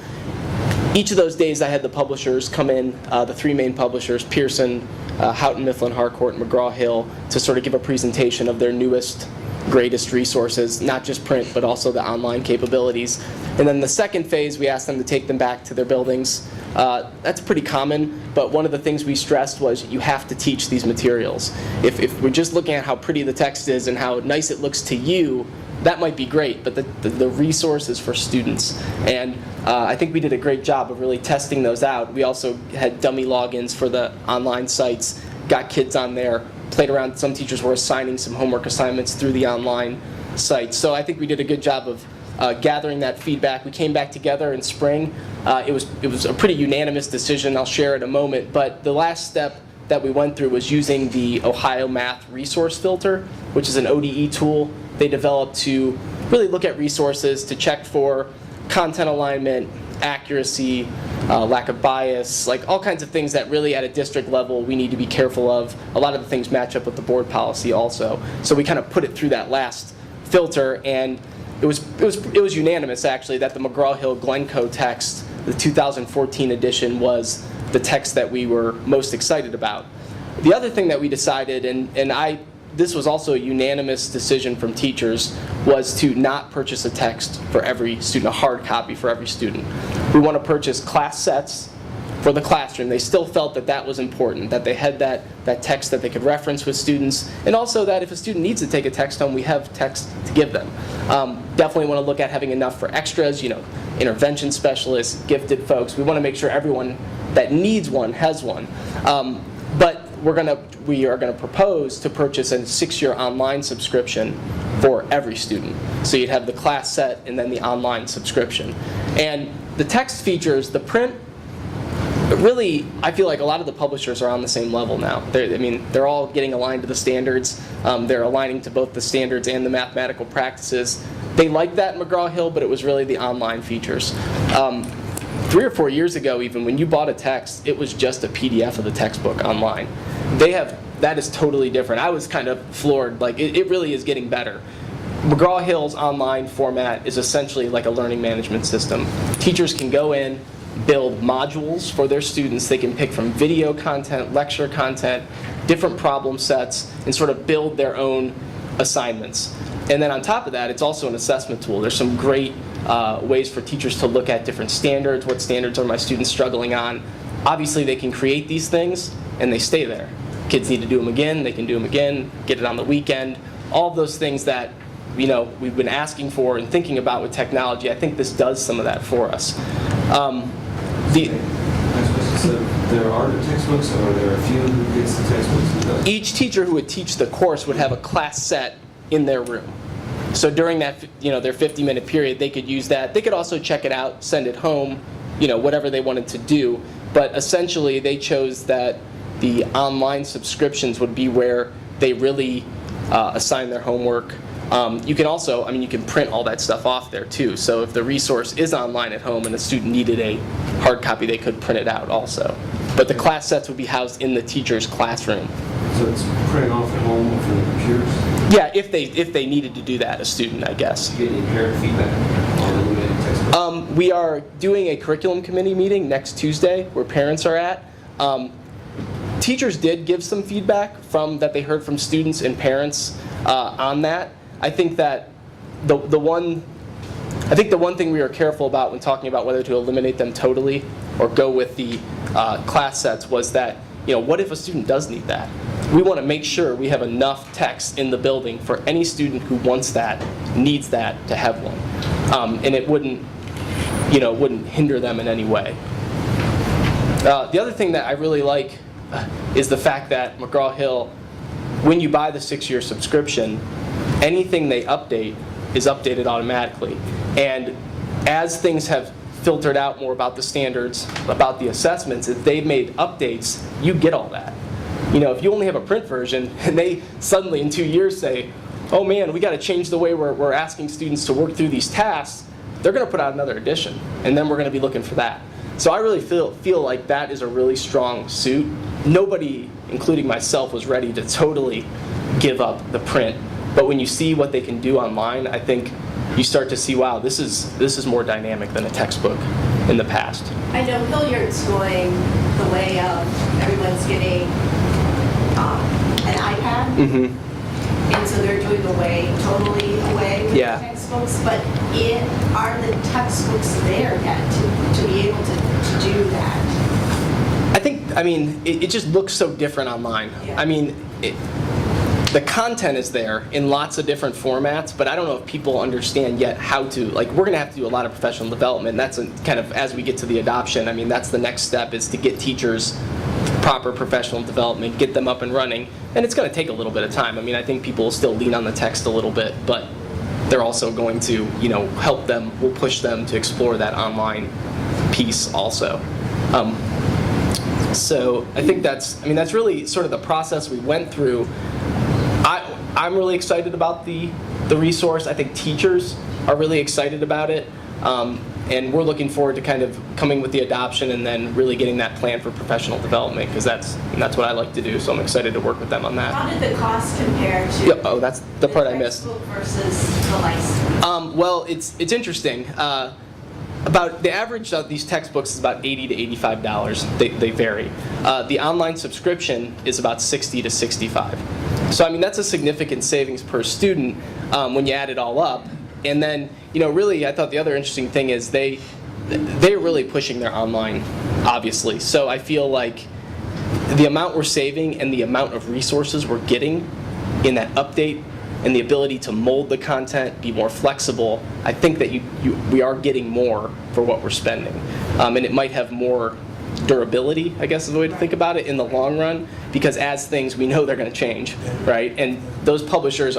Each of those days I had the publishers come in, the three main publishers, Pearson, Houghton, Mifflin Harcourt, and McGraw-Hill, to sort of give a presentation of their newest, greatest resources, not just print, but also the online capabilities. And then the second phase, we asked them to take them back to their buildings. That's pretty common, but one of the things we stressed was you have to teach these materials. If we're just looking at how pretty the text is and how nice it looks to you, that might be great, but the resource is for students. And I think we did a great job of really testing those out. We also had dummy logins for the online sites, got kids on there, played around. Some teachers were assigning some homework assignments through the online sites. So I think we did a good job of gathering that feedback. We came back together in spring. It was a pretty unanimous decision. I'll share in a moment. But the last step that we went through was using the Ohio Math Resource Filter, which is an ODE tool they developed to really look at resources to check for content alignment, accuracy, lack of bias, like all kinds of things that really at a district level we need to be careful of. A lot of the things match up with the board policy also. So we kind of put it through that last filter, and it was unanimous actually that the McGraw-Hill Glencoe text, the 2014 edition, was the text that we were most excited about. The other thing that we decided, and this was also a unanimous decision from teachers, was to not purchase a text for every student, a hard copy for every student. We want to purchase class sets for the classroom. They still felt that that was important, that they had that text that they could reference with students, and also that if a student needs to take a text home, we have text to give them. Definitely want to look at having enough for extras, intervention specialists, gifted folks. We want to make sure everyone that needs one has one. But we are going to propose to purchase a 6-year online subscription for every student. So you'd have the class set and then the online subscription. And the text features, the print, really, I feel like a lot of the publishers are on the same level now. They're all getting aligned to the standards. They're aligning to both the standards and the mathematical practices. They liked that in McGraw-Hill, but it was really the online features. 3 or 4 years ago, even, when you bought a text, it was just a PDF of the textbook online. That is totally different. I was kind of floored. Like, it really is getting better. McGraw-Hill's online format is essentially like a learning management system. Teachers can go in, build modules for their students. They can pick from video content, lecture content, different problem sets, and sort of build their own assignments. And then on top of that, it's also an assessment tool. There's some great ways for teachers to look at different standards. What standards are my students struggling on? Obviously, they can create these things, and they stay there. Kids need to do them again, they can do them again, get it on the weekend. All of those things that we've been asking for and thinking about with technology, I think this does some of that for us. So there are the textbooks, or there are a few who gets the textbooks? Who doesn't? Each teacher who would teach the course would have a class set in their room. So during that, their 50-minute period, they could use that. They could also check it out, send it home, whatever they wanted to do. But essentially, they chose that the online subscriptions would be where they really assign their homework. You can also, you can print all that stuff off there too. So if the resource is online at home and the student needed a hard copy, they could print it out also. But the class sets would be housed in the teacher's classroom. So it's printing off at home from the computers? Yeah, if they needed to do that, a student, I guess. Do you get any parent feedback on the limited textbooks? We are doing a curriculum committee meeting next Tuesday where parents are at. Teachers did give some feedback that they heard from students and parents on that. I think that the one thing we were careful about when talking about whether to eliminate them totally or go with the class sets was that, what if a student does need that? We want to make sure we have enough text in the building for any student who wants that, needs that, to have one. And it wouldn't hinder them in any way. The other thing that I really like is the fact that McGraw-Hill, when you buy the 6-year subscription, anything they update is updated automatically. And as things have filtered out more about the standards, about the assessments, if they've made updates, you get all that. If you only have a print version and they suddenly in 2 years say, oh man, we got to change the way we're asking students to work through these tasks, they're going to put out another edition, and then we're going to be looking for that. So I really feel like that is a really strong suit. Nobody, including myself, was ready to totally give up the print. But when you see what they can do online, I think you start to see, wow, this is more dynamic than a textbook in the past. I know Hilliard's going the way of everyone's getting an iPad. Mm-hmm. And so they're doing totally away with Yeah. the textbooks, but are the textbooks there yet to be able to do that? I mean, it just looks so different online. Yeah. I mean, the content is there in lots of different formats, but I don't know if people understand yet how to, like, we're going to have to do a lot of professional development. And that's kind of, as we get to the adoption, I mean, that's the next step, is to get teachers proper professional development, get them up and running, and it's going to take a little bit of time. I mean, I think people will still lean on the text a little bit, but they're also going to, help them, we'll push them to explore that online piece also. So I think that's really sort of the process we went through. I'm really excited about the resource. I think teachers are really excited about it. And we're looking forward to kind of coming with the adoption and then really getting that plan for professional development, because that's what I like to do. So I'm excited to work with them on that. How did the cost compare to Yeah, oh, that's the part I missed. textbook versus the license? Well, it's interesting. About the average of these textbooks is about $80 to $85. They vary. The online subscription is about $60 to $65. So I mean, that's a significant savings per student when you add it all up. And then, really, I thought the other interesting thing is they're really pushing their online, obviously. So I feel like the amount we're saving and the amount of resources we're getting in that update and the ability to mold the content, be more flexible, I think that we are getting more for what we're spending. And it might have more durability, I guess is the way to think about it, in the long run, because as things, we know they're going to change, right? And those publishers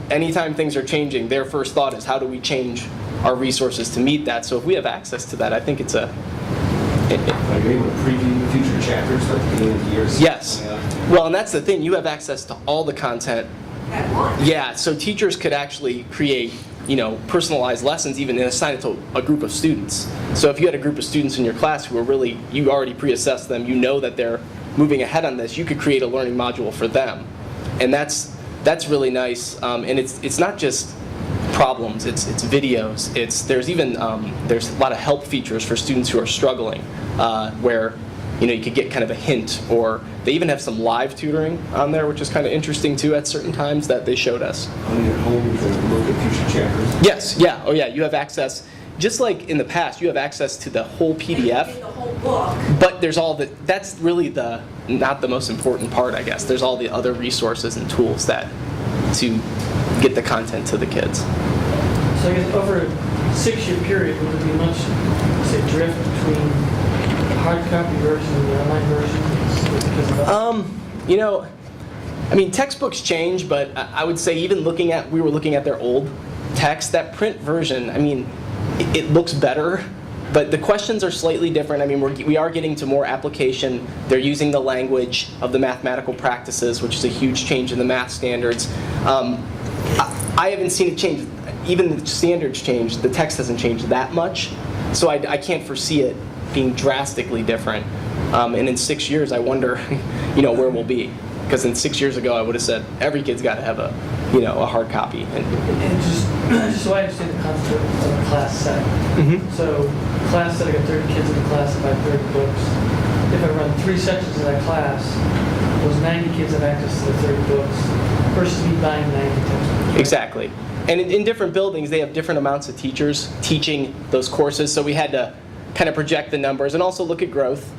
anytime things are changing, their first thought is, how do we change our resources to meet that? So if we have access to that, I think it's Are you able to preview future chapters like at the end of the year? Yes. Well, and that's the thing. You have access to all the content. At once? Yeah, so teachers could actually create, personalized lessons, even and assign it to a group of students. So if you had a group of students in your class who are you already pre-assessed them, that they're moving ahead on this, you could create a learning module for them. And that's really nice. And it's not just problems, it's videos. There's a lot of help features for students who are struggling, where you could get kind of a hint, or they even have some live tutoring on there, which is kind of interesting too at certain times that they showed us. On your home, you can look at future chapters? Yes, yeah, oh yeah, you have access, just like in the past, you have access to the whole PDF. The whole book. But there's that's really not the most important part, I guess. There's all the other resources and tools to get the content to the kids. So I guess over a 6-year period, would there be much, say, drift between the hard copy version and the online version? Because of that? Textbooks change, but I would say even we were looking at their old text, that print version, it looks better, but the questions are slightly different. We are getting to more application. They're using the language of the mathematical practices, which is a huge change in the math standards. I haven't seen it change. Even the standards change, the text hasn't changed that much, so I can't foresee it being drastically different. And in 6 years, I wonder, where we'll be. Because in 6 years ago, I would have said every kid's got to have a hard copy. And just so I understand the concept of a class setting. So, class setting, I got 30 kids in the class, I buy 30 books. If I run 3 sections of that class, those 90 kids have access to the 30 books versus me buying 90 textbooks. Exactly. And in different buildings, they have different amounts of teachers teaching those courses, so we had to kind of project the numbers and also look at growth.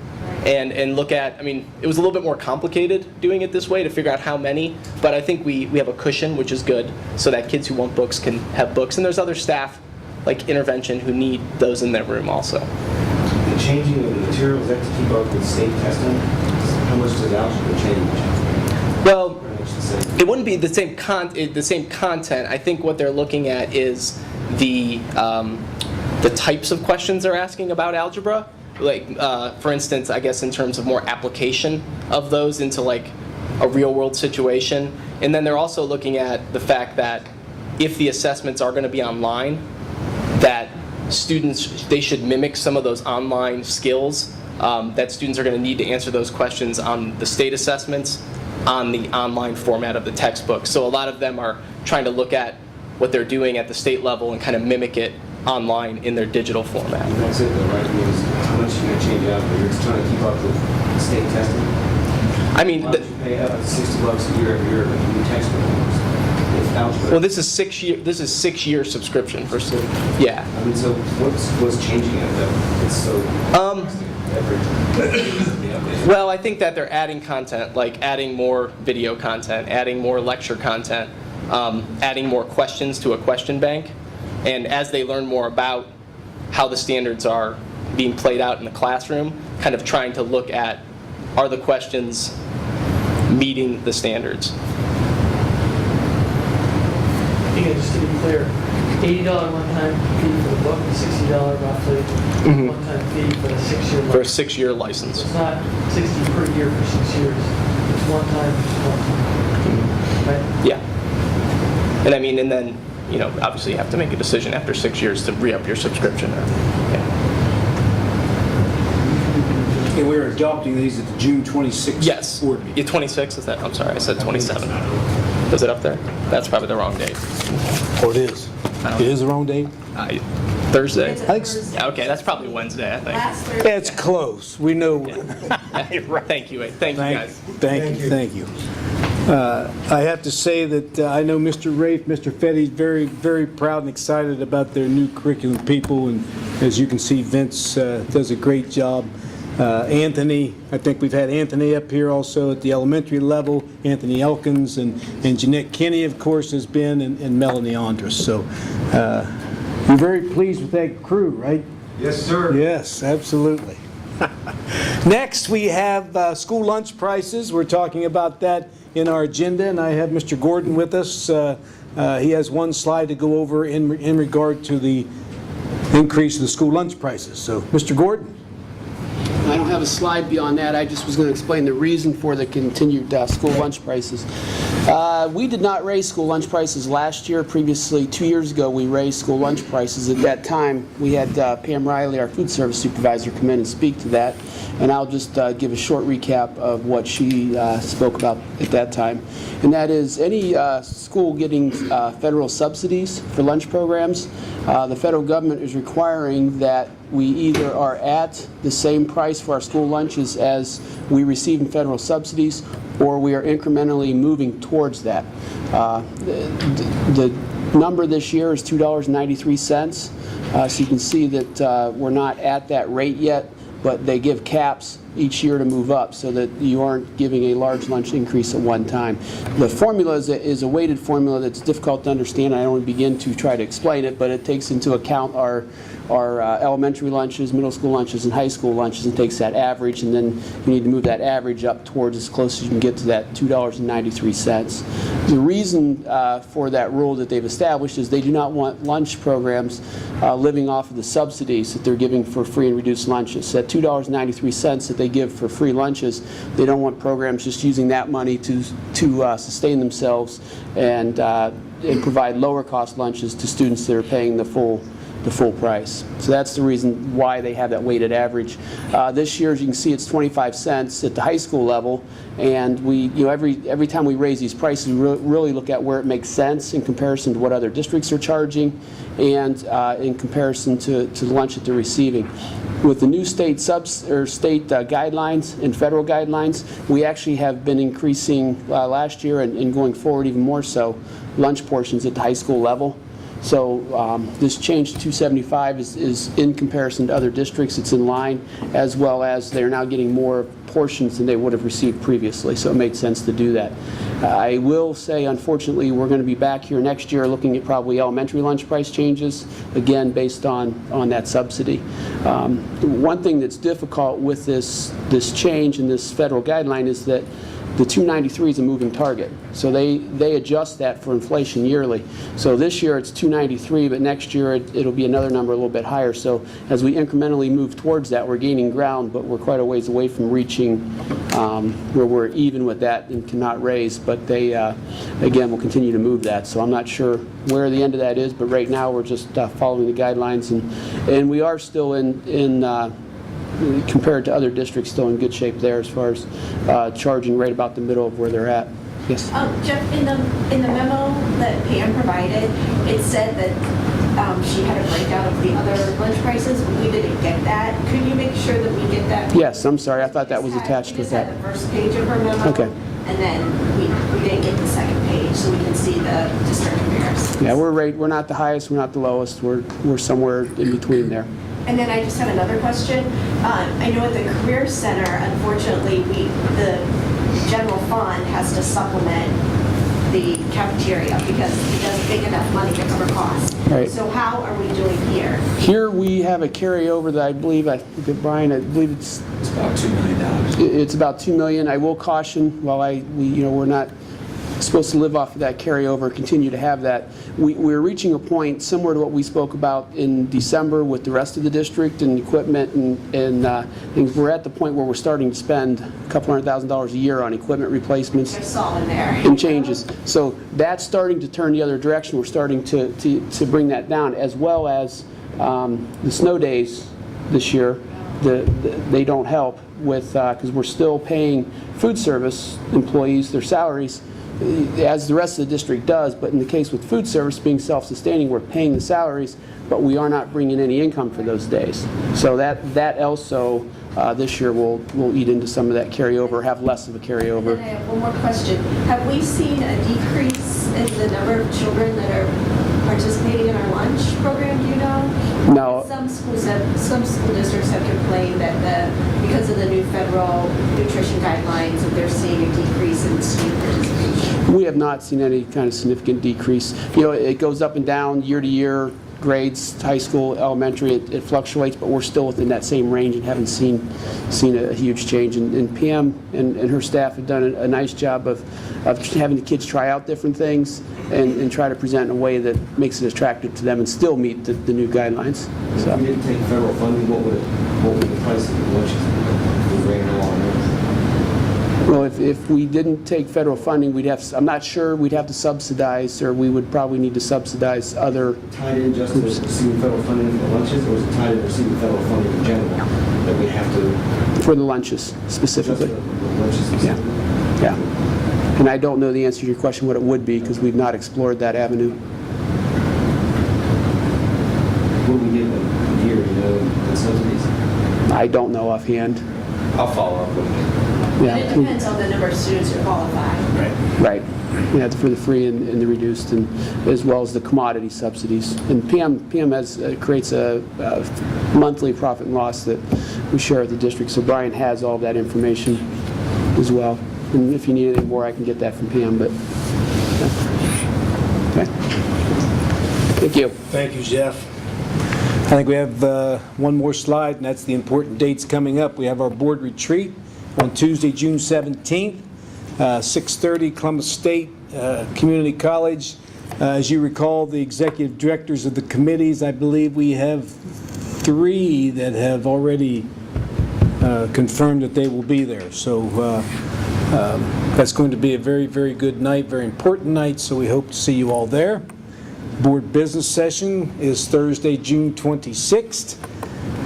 And look at, it was a little bit more complicated doing it this way to figure out how many, but I think we have a cushion, which is good, so that kids who want books can have books. And there's other staff, like intervention, who need those in their room also. The changing of the materials, that to keep up with state testing, how much does algebra change? Well, it wouldn't be the same content. I think what they're looking at is the types of questions they're asking about algebra. Like, for instance, I guess in terms of more application of those into like a real world situation. And then they're also looking at the fact that if the assessments are going to be online, that students, they should mimic some of those online skills that students are going to need to answer those questions on the state assessments on the online format of the textbook. So a lot of them are trying to look at what they're doing at the state level and kind of mimic it online in their digital format. And that's it though, right? I mean, how much you gonna change out, but you're just trying to keep up with state testing? I mean, Why don't you pay $60 a year every year for new textbook? If algebra. well, this is 6-year subscription for students. Yeah. I mean, so what's changing it though? It's so. Well, I think that they're adding content, like adding more video content, adding more lecture content, adding more questions to a question bank. And as they learn more about how the standards are being played out in the classroom, kind of trying to look at, are the questions meeting the standards? Again, just to be clear, $80 one-time fee for the book, $60 roughly one-time fee for a 6-year license. For a 6-year license. It's not 60 per year for 6 years. It's one time, right? Yeah. And I mean, and then, you know, obviously you have to make a decision after 6 years to re-up your subscription. And we're adopting these at the June 26th Yes. board meeting. 26, is that? I'm sorry, I said 27. Is it up there? That's probably the wrong date. Oh, it is. It is the wrong date? Thursday? Thursday. Yeah, okay, that's probably Wednesday, I think. Last Thursday. It's close. We know. Thank you, Thank you, guys. Thank you. I have to say that I know Mr. Rafe, Mr. Fetty's very, very proud and excited about their new curriculum people, and as you can see, Vince does a great job. Anthony, I think we've had Anthony up here also at the elementary level, Anthony Elkins, and Jeanette Kinney, of course, has been, and Melanie Andrus. So you're very pleased with that crew, right? Yes, sir. Yes, absolutely. Next, we have school lunch prices. We're talking about that in our agenda, and I have Mr. Gordon with us. He has one slide to go over in regard to the increase of the school lunch prices. So, Mr. Gordon? I don't have a slide beyond that. I just was going to explain the reason for the continued school lunch prices. We did not raise school lunch prices last year. Previously, 2 years ago, we raised school lunch prices. At that time, we had Pam Riley, our food service supervisor, come in and speak to that. And I'll just give a short recap of what she spoke about at that time. And that is any school getting federal subsidies for lunch programs, the federal government is requiring that we either are at the same price for our school lunches as we receive in federal subsidies, or we are incrementally moving towards that. The number this year is $2.93. So you can see that we're not at that rate yet, but they give caps each year to move up so that you aren't giving a large lunch increase at one time. The formula is a weighted formula that's difficult to understand. I don't want to begin to try to explain it, but it takes into account our elementary lunches, middle school lunches, and high school lunches, and takes that average, and then you need to move that average up towards as close as you can get to that $2.93. The reason for that rule that they've established is they do not want lunch programs living off of the subsidies that they're giving for free and reduced lunches. So that $2.93 that they give for free lunches, they don't want programs just using that money to sustain themselves and provide lower cost lunches to students that are paying the full price. So that's the reason why they have that weighted average. This year, as you can see, it's 25 cents at the high school level, and we, every time we raise these prices, we really look at where it makes sense in comparison to what other districts are charging, and in comparison to the lunch that they're receiving. With the new state guidelines and federal guidelines, we actually have been increasing last year and going forward even more so lunch portions at the high school level. So this change to $2.75 is in comparison to other districts. It's in line, as well as they're now getting more portions than they would have received previously. So it made sense to do that. I will say, unfortunately, we're going to be back here next year looking at probably elementary lunch price changes, again, based on that subsidy. One thing that's difficult with this change in this federal guideline is that the 293 is a moving target. So they adjust that for inflation yearly. So this year it's 293, but next year it'll be another number a little bit higher. So as we incrementally move towards that, we're gaining ground, but we're quite a ways away from reaching where we're even with that and cannot raise. But they, again, will continue to move that. So I'm not sure where the end of that is, but right now we're just following the guidelines, and we are still compared to other districts, still in good shape there as far as charging right about the middle of where they're at. Yes? Jeff, in the memo that Pam provided, it said that she had a breakout of the other lunch prices, but we didn't get that. Could you make sure that we get that? Yes, I'm sorry. I thought that was attached with that. We just had the first page of her memo. Okay. And then we didn't get the second page, so we can see the district comparison. Yeah, we're not the highest, we're not the lowest. We're somewhere in between there. And then I just have another question. I know at the Career Center, unfortunately, the general fund has to supplement the cafeteria because it doesn't make enough money to cover costs. Right. So how are we doing here? Here we have a carryover that I believe it's about $2 million. It's about $2 million. I will caution, while we're not supposed to live off of that carryover, continue to have that. We're reaching a point similar to what we spoke about in December with the rest of the district and equipment and things. We're at the point where we're starting to spend a couple $100,000 a year on equipment replacements. I saw in there. And changes. So that's starting to turn the other direction. We're starting to bring that down, as well as the snow days this year. They don't help with, because we're still paying food service employees their salaries as the rest of the district does, but in the case with food service being self-sustaining, we're paying the salaries, but we are not bringing any income for those days. So that also this year will eat into some of that carryover, have less of a carryover. And I have one more question. Have we seen a decrease in the number of children that are participating in our lunch program, do you know? No. Some school districts have complained that because of the new federal nutrition guidelines, that they're seeing a decrease in student participation. We have not seen any kind of significant decrease. It goes up and down year to year, grades, high school, elementary, it fluctuates, but we're still within that same range and haven't seen a huge change. And Pam and her staff have done a nice job of having the kids try out different things and try to present in a way that makes it attractive to them and still meet the new guidelines. So. If we didn't take federal funding, what would the price of the lunches be? We bring it along. Well, if we didn't take federal funding, I'm not sure we'd have to subsidize, or we would probably need to subsidize other tied in just to receiving federal funding for the lunches, or is it tied in receiving federal funding in general that we have to? For the lunches specifically. Just the lunches specifically? Yeah. And I don't know the answer to your question what it would be because we've not explored that avenue. What do we get a year, in subsidies? I don't know offhand. I'll follow up with you. Yeah. And it depends on the number of students who qualify. Right. Yeah, for the free and the reduced, and as well as the commodity subsidies. And PM creates a monthly profit and loss that we share with the district. So Brian has all of that information as well. And if you need any more, I can get that from PM. But okay. Thank you. Thank you, Jeff. I think we have one more slide, and that's the important dates coming up. We have our board retreat on Tuesday, June 17th, 6:30, Columbus State Community College. As you recall, the executive directors of the committees, I believe we have 3 that have already confirmed that they will be there. So that's going to be a very, very good night, very important night, so we hope to see you all there. Board business session is Thursday, June 26th,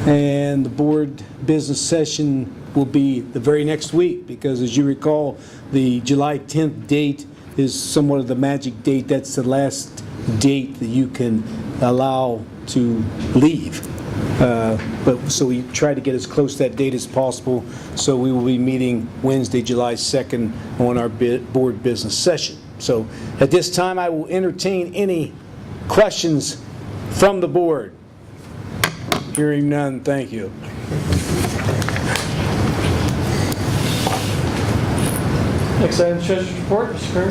and the board business session will be the very next week because, as you recall, the July 10th date is somewhat of the magic date. That's the last date that you can allow to leave. So we try to get as close to that date as possible. So we will be meeting Wednesday, July 2nd on our board business session. So at this time, I will entertain any questions from the board. Hearing none, thank you. Next item, treasurer's report, Mr. Kerr.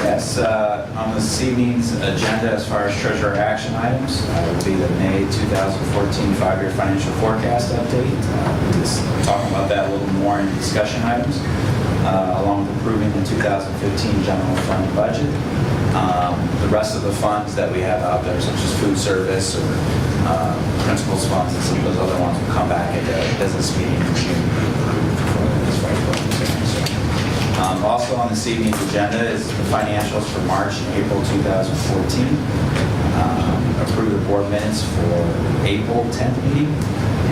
Yes, on this evening's agenda, as far as treasurer action items, would be the May 2014 five-year financial forecast update. We'll just talking about that a little more in discussion items, along with approving the 2015 general fund budget. The rest of the funds that we have out there, such as food service or principals funds and some of those other ones, will come back at the business meeting in June. As far as what we're saying. Also on this evening's agenda is the financials for March and April 2014. Approve the board minutes for April 10th meeting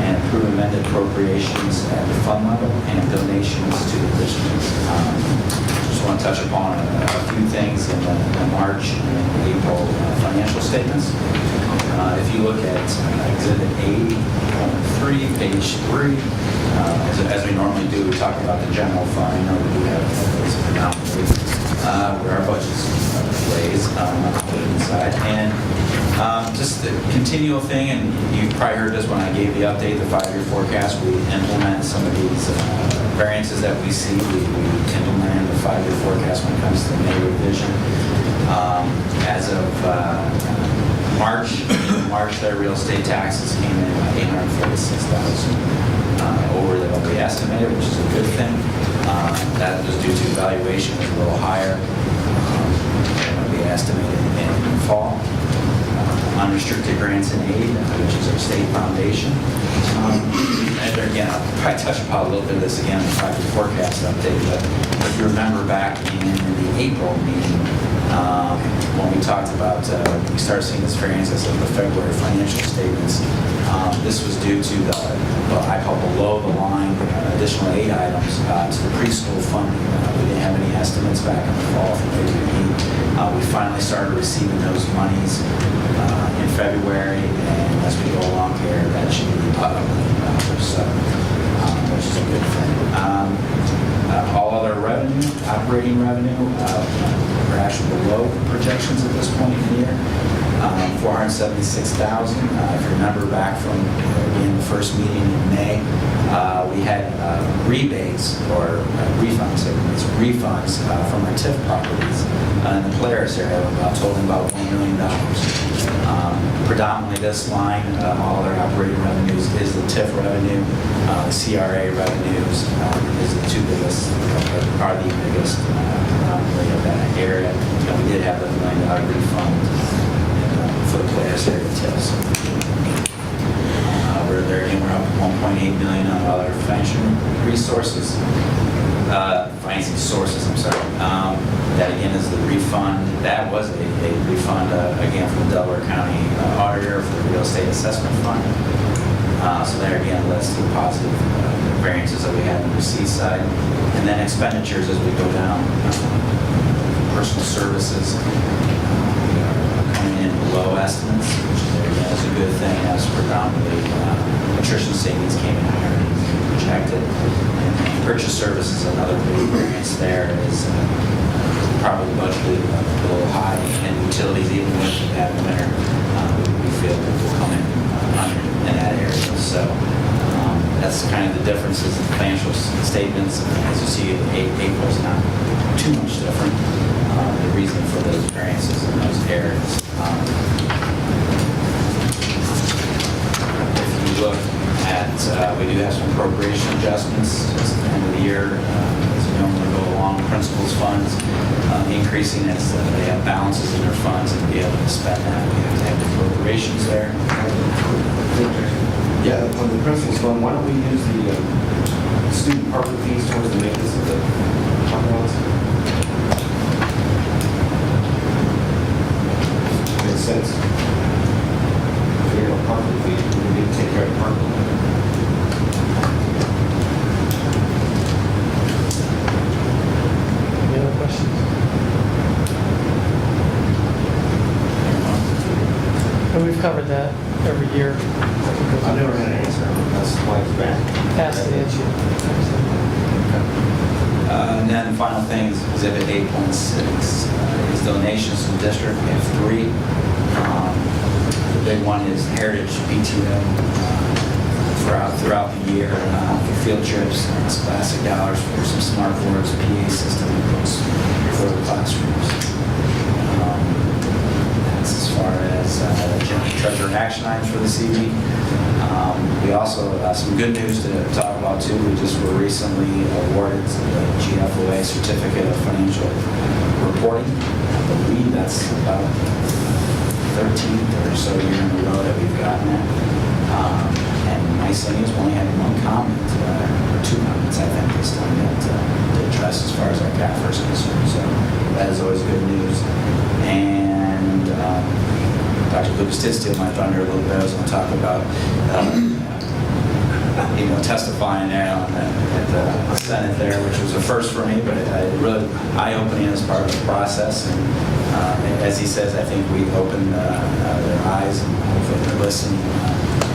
and approve amended appropriations at the fund level and donations to the district. Just want to touch upon a few things in the March and April financial statements. If you look at Exhibit A.3, page 3, as we normally do, we talk about the general fund. I know we do have those anomalies where our budget's lays on the inside. And just the continual thing, and you probably heard this when I gave the update, the five-year forecast, we implement some of these variances that we see. We implement the five-year forecast when it comes to the May revision. As of March, their real estate taxes came in at $846,000 over what we estimated, which is a good thing. That was due to valuation was a little higher than what we estimated in the fall. Unrestricted grants and aid, which is our state foundation. And again, I'll probably touch upon a little bit of this again in the five-year forecast update, but if you remember back in the April meeting, when we talked about, we started seeing this variance of the February financial statements. This was due to what I call below the line additional aid items to the preschool funding. We didn't have any estimates back in the fall from APP. We finally started receiving those monies in February, and as we go along here, that should be about $1 million, so, which is a good thing. All other revenue, operating revenue, we're actually below projections at this point in the year. $476,000. If you remember back from the first meeting in May, we had rebates or refunds from our TIF properties in the Polaris area, totaling about $1 million. Predominantly this line, all other operating revenues, is the TIF revenue. The CRA revenues is the two biggest, are the biggest of that area. And we did have a $1 million refund for the Polaris area TIFs. We're up 1.8 million on other financial resources. Financing sources, I'm sorry. That again is the refund. That was a refund, again, from the Delaware County auditor for the real estate assessment fund. So there again, let's do positive variances that we had on the receipt side. And then expenditures as we go down. Personal services coming in below estimates, which again is a good thing, as predominantly nutrition savings came in higher than projected. And purchase services, another big variance there, is probably budgeted a little high, and utilities, even with the bad winter, we feel will come in under in that area. So that's kind of the differences in financial statements. As you see, April's not too much different. The reason for those variances in those areas. If you look at, we do have some appropriation adjustments at the end of the year. As we normally go along, principals funds increasing as they have balances in their funds, and to be able to spend that, we have to have appropriations there. Yeah, on the principals fund, why don't we use the student parking fees towards the maintenance of the parking lots? Makes sense. If we have a parking fee, we need to take care of the parking lot. Any other questions? And we've covered that every year. I've never had an answer. That's why it's back. Ask the answer. And then the final thing is Exhibit 8.6 is donations to the district. We have 3. The big one is Heritage PTO throughout the year for field trips, Scholastic dollars for some smart boards, PA system, and books for the classrooms. That's as far as treasure and action items for this evening. We also have some good news to talk about too. We just were recently awarded the GFOA Certificate of Financial Reporting. I believe that's about 13th or so year in a row that we've gotten it. And the nice thing is we only had one comment, or two comments I think this time to address as far as our CAFR is concerned. So that is always good news. And Dr. Lucas did steal my thunder a little bit. I was going to talk about testifying there at the Senate there, which was a first for me, but really eye-opening as part of the process. And as he says, I think we opened their eyes and hopefully they're listening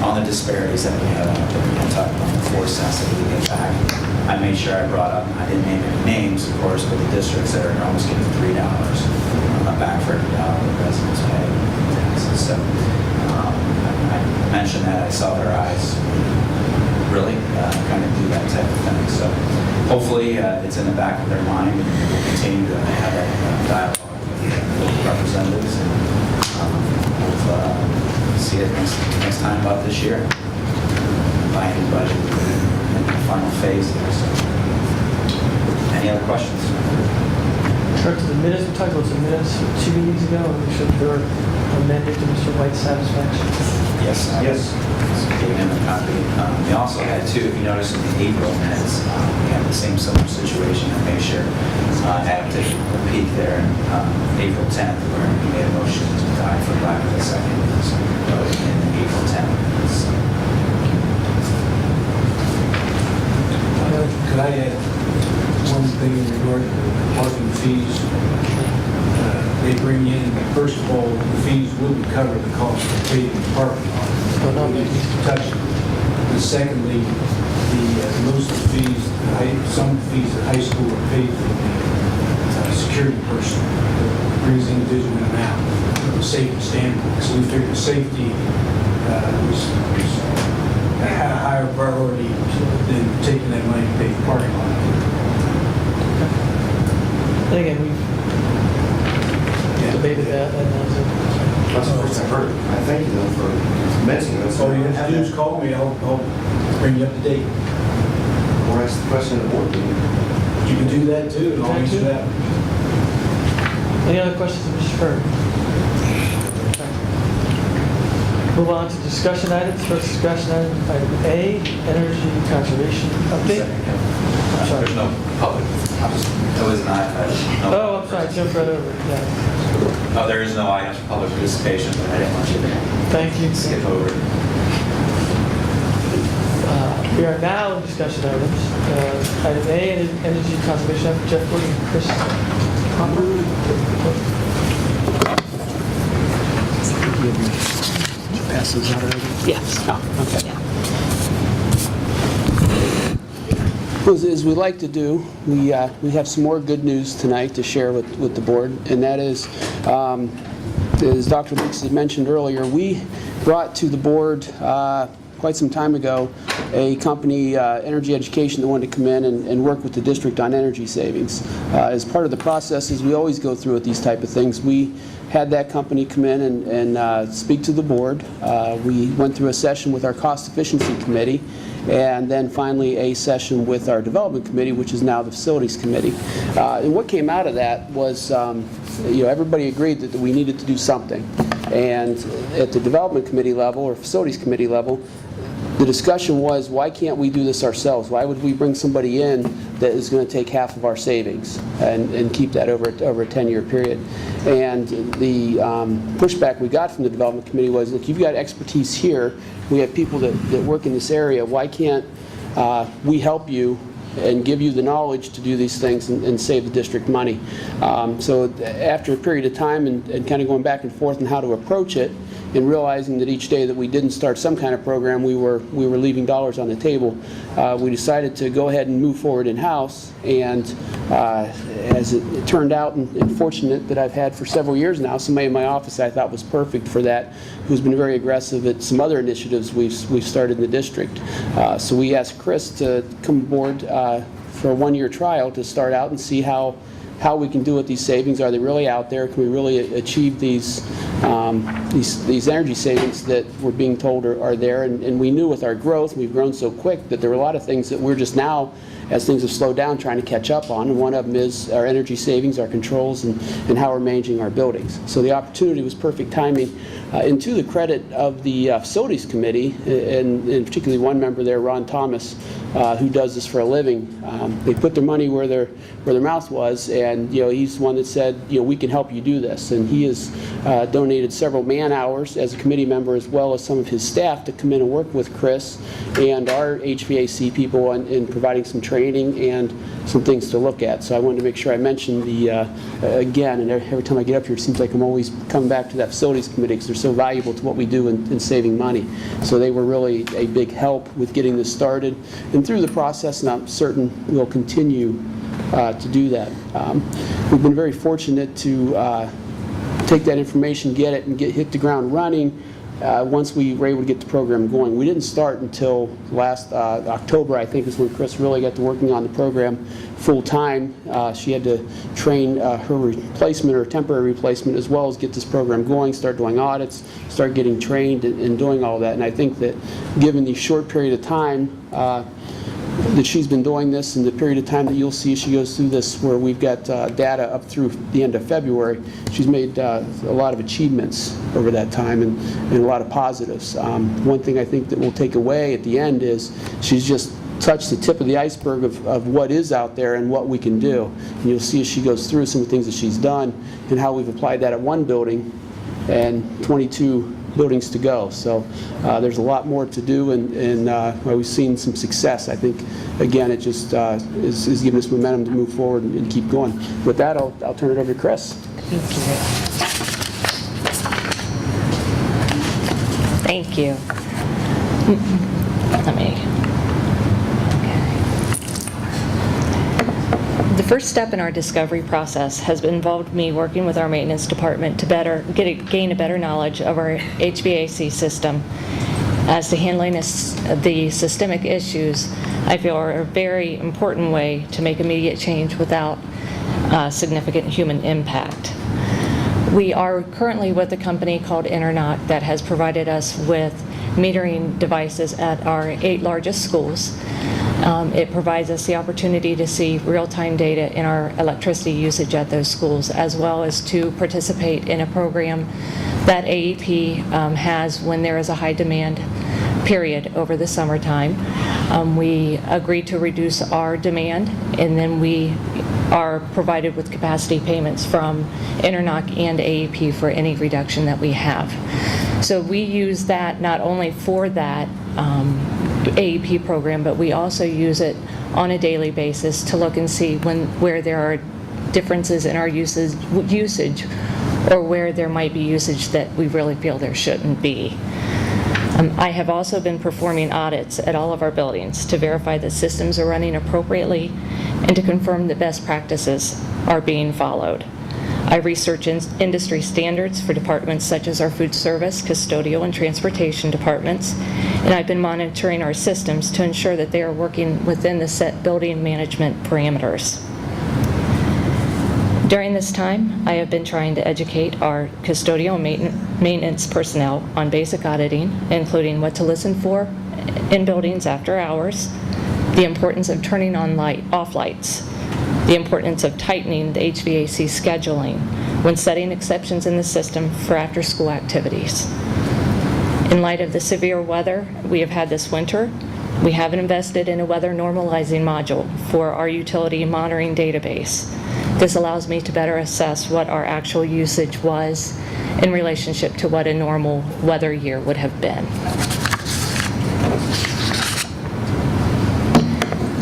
on the disparities that we have out there. We can talk about the 4 cents that we get back. I made sure I brought up, I didn't name any names, of course, but the districts that are almost getting $3 back for every dollar the residents pay in taxes. So I mentioned that. I saw their eyes really kind of do that type of thing. So hopefully it's in the back of their mind, and we'll continue to have that dialogue with representatives, and we'll see it next time about this year. Binding budget in the final phase there. So, any other questions? Turn to the minutes. We talked about some minutes 2 meetings ago, and we should they're amended to Mr. White's satisfaction. Yes. Yes. Gave him a copy. We also had two, if you notice in the April minutes, we had the same similar situation. I made sure I had to take a peek there on April 10th, where he made a motion to die for lack of a second. So, in April 10th. So. Could I add one thing in regard to the parking fees? They bring in, first of all, the fees will cover the cost of paving the parking lot. But we touch it. And secondly, most of the fees, some fees at high school are paid for the security person that brings the individual in and out from a safety standpoint. So we figured safety had a higher priority than taking that money to pay the parking lot. And again, we've debated that, and That's the first I've heard. I thank you though for mentioning it. All you have to do is call me, I'll bring you up to date. Or ask the question of the board meeting. You can do that too, and I'll answer that. any other questions of Mr. Furr? Move on to discussion items. First discussion item A, energy conservation update. I'm sorry. There's no public. It was not. Oh, I'm sorry. Jump right over. Yeah. Oh, there is no items for public participation, but I didn't want you to Thank you. skip over it. We are now in discussion items. Item A, energy conservation. Jeff Wood and Chris Hopper. Pass those out already? Yes. Oh, okay. Well, as we like to do, we have some more good news tonight to share with the board, and that is, as Dr. Lucas had mentioned earlier, we brought to the board quite some time ago a company, Energy Education, that wanted to come in and work with the district on energy savings. As part of the processes we always go through with these type of things, we had that company come in and speak to the board. We went through a session with our cost efficiency committee, and then finally a session with our development committee, which is now the facilities committee. And what came out of that was, everybody agreed that we needed to do something. And at the development committee level or facilities committee level, the discussion was, why can't we do this ourselves? Why would we bring somebody in that is going to take half of our savings and keep that over a 10-year period? And the pushback we got from the development committee was, look, you've got expertise here. We have people that work in this area. Why can't we help you and give you the knowledge to do these things and save the district money? So after a period of time and kind of going back and forth on how to approach it, and realizing that each day that we didn't start some kind of program, we were leaving dollars on the table, we decided to go ahead and move forward in-house. And as it turned out, and fortunate that I've had for several years now, somebody in my office I thought was perfect for that, who's been very aggressive at some other initiatives we've started in the district. So we asked Chris to come aboard for a one-year trial to start out and see how we can do with these savings. Are they really out there? Can we really achieve these energy savings that we're being told are there? And we knew with our growth, we've grown so quick, that there were a lot of things that we're just now, as things have slowed down, trying to catch up on. And one of them is our energy savings, our controls, and how we're managing our buildings. So the opportunity was perfect timing. And to the credit of the Facilities Committee, and particularly one member there, Ron Thomas, who does this for a living, they put their money where their mouth was, and he's the one that said, we can help you do this. And he has donated several man-hours as a committee member, as well as some of his staff, to come in and work with Chris and our HVAC people in providing some training and some things to look at. So I wanted to make sure I mentioned again, and every time I get up here, it seems like I'm always coming back to that Facilities Committee, because they're so valuable to what we do in saving money. So they were really a big help with getting this started. And through the process, and I'm certain we'll continue to do that. We've been very fortunate to take that information, get it, and hit the ground running once we were able to get the program going. We didn't start until last October, I think, is when Chris really got to working on the program full-time. She had to train her replacement or temporary replacement, as well as get this program going, start doing audits, start getting trained and doing all that. And I think that given the short period of time that she's been doing this, and the period of time that you'll see she goes through this, where we've got data up through the end of February, she's made a lot of achievements over that time, and a lot of positives. One thing I think that we'll take away at the end is she's just touched the tip of the iceberg of what is out there and what we can do. And you'll see as she goes through some of the things that she's done and how we've applied that at one building and 22 buildings to go. So there's a lot more to do, and we've seen some success. I think, again, it just is giving us momentum to move forward and keep going. With that, I'll turn it over to Chris. Thank you. Let me. The first step in our discovery process has involved me working with our maintenance department to gain a better knowledge of our HVAC system as to handling the systemic issues I feel are a very important way to make immediate change without significant human impact. We are currently with a company called Internoc that has provided us with metering devices at our 8 largest schools. It provides us the opportunity to see real-time data in our electricity usage at those schools, as well as to participate in a program that AEP has when there is a high demand period over the summertime. We agree to reduce our demand, and then we are provided with capacity payments from Internoc and AEP for any reduction that we have. So we use that not only for that AEP program, but we also use it on a daily basis to look and see where there are differences in our usage or where there might be usage that we really feel there shouldn't be. I have also been performing audits at all of our buildings to verify that systems are running appropriately and to confirm that best practices are being followed. I research industry standards for departments such as our food service, custodial, and transportation departments, and I've been monitoring our systems to ensure that they are working within the set building management parameters. During this time, I have been trying to educate our custodial and maintenance personnel on basic auditing, including what to listen for in buildings after hours, the importance of turning on off lights, the importance of tightening the HVAC scheduling when setting exceptions in the system for after-school activities. In light of the severe weather we have had this winter, we have invested in a weather normalizing module for our utility monitoring database. This allows me to better assess what our actual usage was in relationship to what a normal weather year would have been.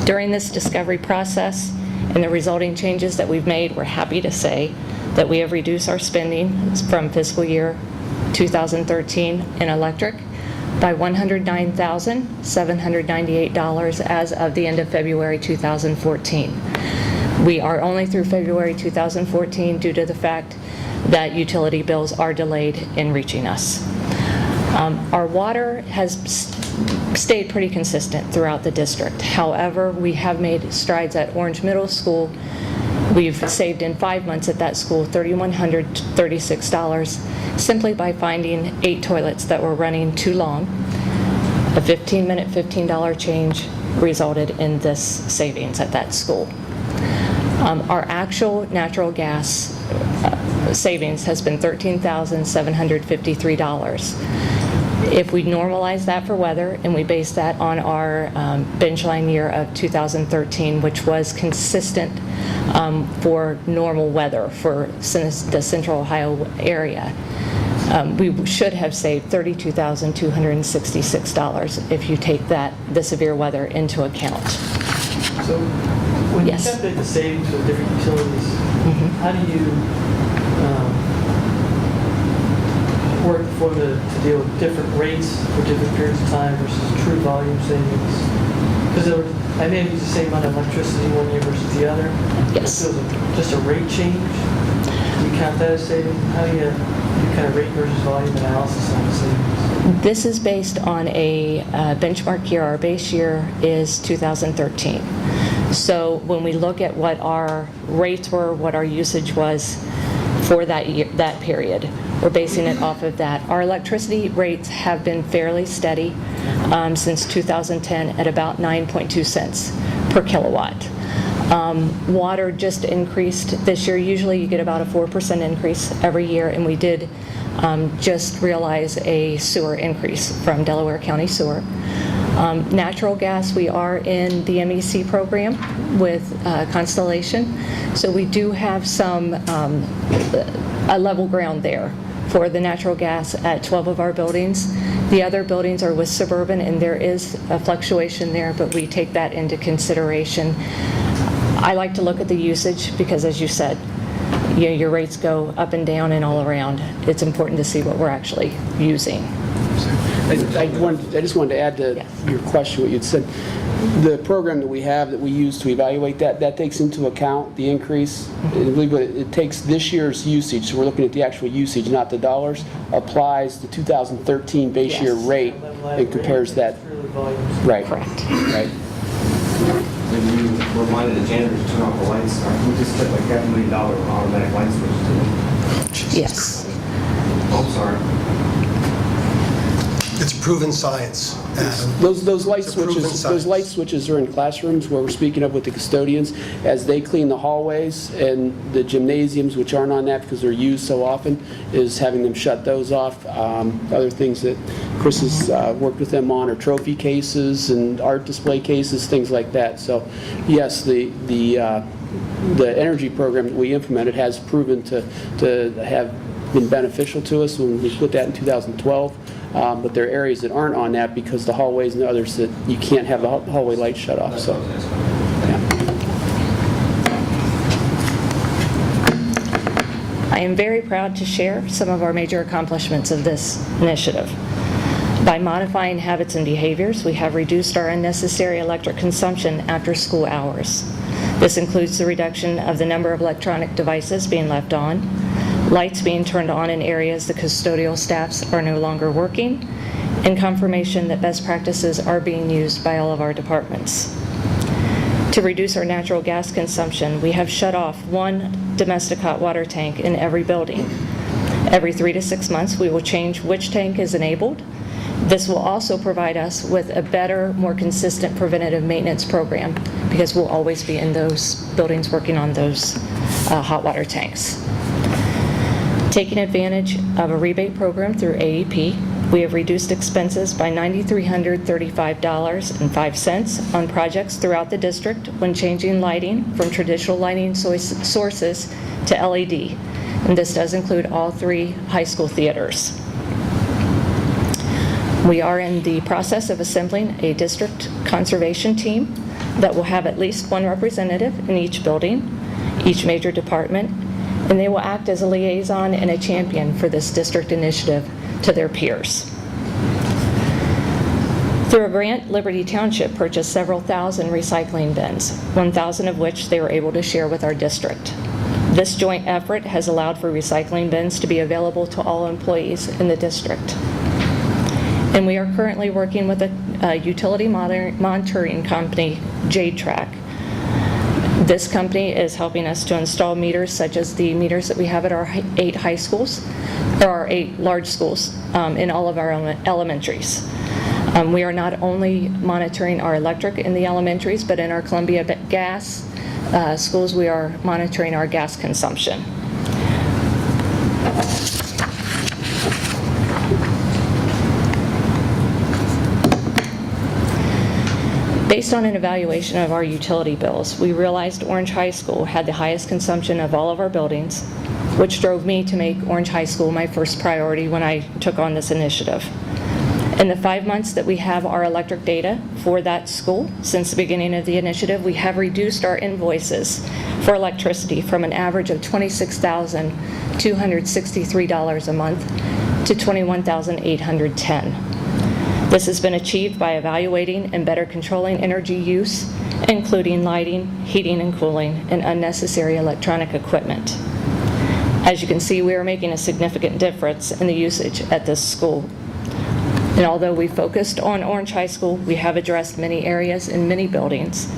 During this discovery process and the resulting changes that we've made, we're happy to say that we have reduced our spending from fiscal year 2013 in electric by $109,798 as of the end of February 2014. We are only through February 2014 due to the fact that utility bills are delayed in reaching us. Our water has stayed pretty consistent throughout the district. However, we have made strides at Orange Middle School. We've saved in 5 months at that school $3,136 simply by finding 8 toilets that were running too long. A 15-minute, $15 change resulted in this savings at that school. Our actual natural gas savings has been $13,753. If we normalize that for weather and we base that on our bench line year of 2013, which was consistent for normal weather for the central Ohio area, we should have saved $32,266 if you take the severe weather into account. So when Yes. you calculate the savings for different utilities, how do you work for to deal with different rates for different periods of time versus true volume savings? Because I may have used the same amount of electricity one year versus the other. Yes. So just a rate change, do you count that as saving? How do you do kind of rate versus volume analysis on the savings? This is based on a benchmark year. Our base year is 2013. So when we look at what our rates were, what our usage was for that year, that period, we're basing it off of that. Our electricity rates have been fairly steady since 2010 at about 9.2 cents per kilowatt. Water just increased this year. Usually you get about a 4% increase every year, and we did just realize a sewer increase from Delaware County Sewer. Natural gas, we are in the MEC program with Constellation, so we do have some a level ground there for the natural gas at 12 of our buildings. The other buildings are with Suburban, and there is a fluctuation there, but we take that into consideration. I like to look at the usage because, as you said, your rates go up and down and all around. It's important to see what we're actually using. I just wanted to add to your question, what you'd said. The program that we have that we use to evaluate that takes into account the increase. I believe it takes this year's usage, so we're looking at the actual usage, not the dollars, applies the 2013 base year rate and compares that. Right. Correct. Right. When you reminded the janitors to turn off the lights, we just took like $500,000 automatic light switch. Yes. Oh, I'm sorry. It's proven science, Adam. Those light It's a proven switches, science. those light switches are in classrooms where we're speaking of with the custodians as they clean the hallways, and the gymnasiums, which aren't on that because they're used so often, is having them shut those off. Other things that Chris has worked with them on are trophy cases and art display cases, things like that. So yes, the energy program that we implemented has proven to have been beneficial to us when we put that in 2012. But there are areas that aren't on that because the hallways and others that you can't have the hallway lights shut off. So, yeah. I am very proud to share some of our major accomplishments of this initiative. By modifying habits and behaviors, we have reduced our unnecessary electric consumption after school hours. This includes the reduction of the number of electronic devices being left on, lights being turned on in areas the custodial staffs are no longer working, and confirmation that best practices are being used by all of our departments. To reduce our natural gas consumption, we have shut off one domestic hot water tank in every building. Every 3 to 6 months, we will change which tank is enabled. This will also provide us with a better, more consistent preventative maintenance program because we'll always be in those buildings working on those hot water tanks. Taking advantage of a rebate program through AEP, we have reduced expenses by $9,335.05 on projects throughout the district when changing lighting from traditional lighting sources to LED. And this does include all 3 high school theaters. We are in the process of assembling a district conservation team that will have at least 1 representative in each building, each major department, and they will act as a liaison and a champion for this district initiative to their peers. Through a grant, Liberty Township purchased several thousand recycling bins, 1,000 of which they were able to share with our district. This joint effort has allowed for recycling bins to be available to all employees in the district. And we are currently working with a utility monitoring company, JTrack. This company is helping us to install meters such as the meters that we have at our 8 high schools, or our 8 large schools in all of our elementaries. We are not only monitoring our electric in the elementaries, but in our Columbia Gas schools, we are monitoring our gas consumption. Based on an evaluation of our utility bills, we realized Orange High School had the highest consumption of all of our buildings, which drove me to make Orange High School my first priority when I took on this initiative. In the 5 months that we have our electric data for that school, since the beginning of the initiative, we have reduced our invoices for electricity from an average of $26,263 a month to $21,810. This has been achieved by evaluating and better controlling energy use, including lighting, heating and cooling, and unnecessary electronic equipment. As you can see, we are making a significant difference in the usage at this school. And although we focused on Orange High School, we have addressed many areas in many buildings,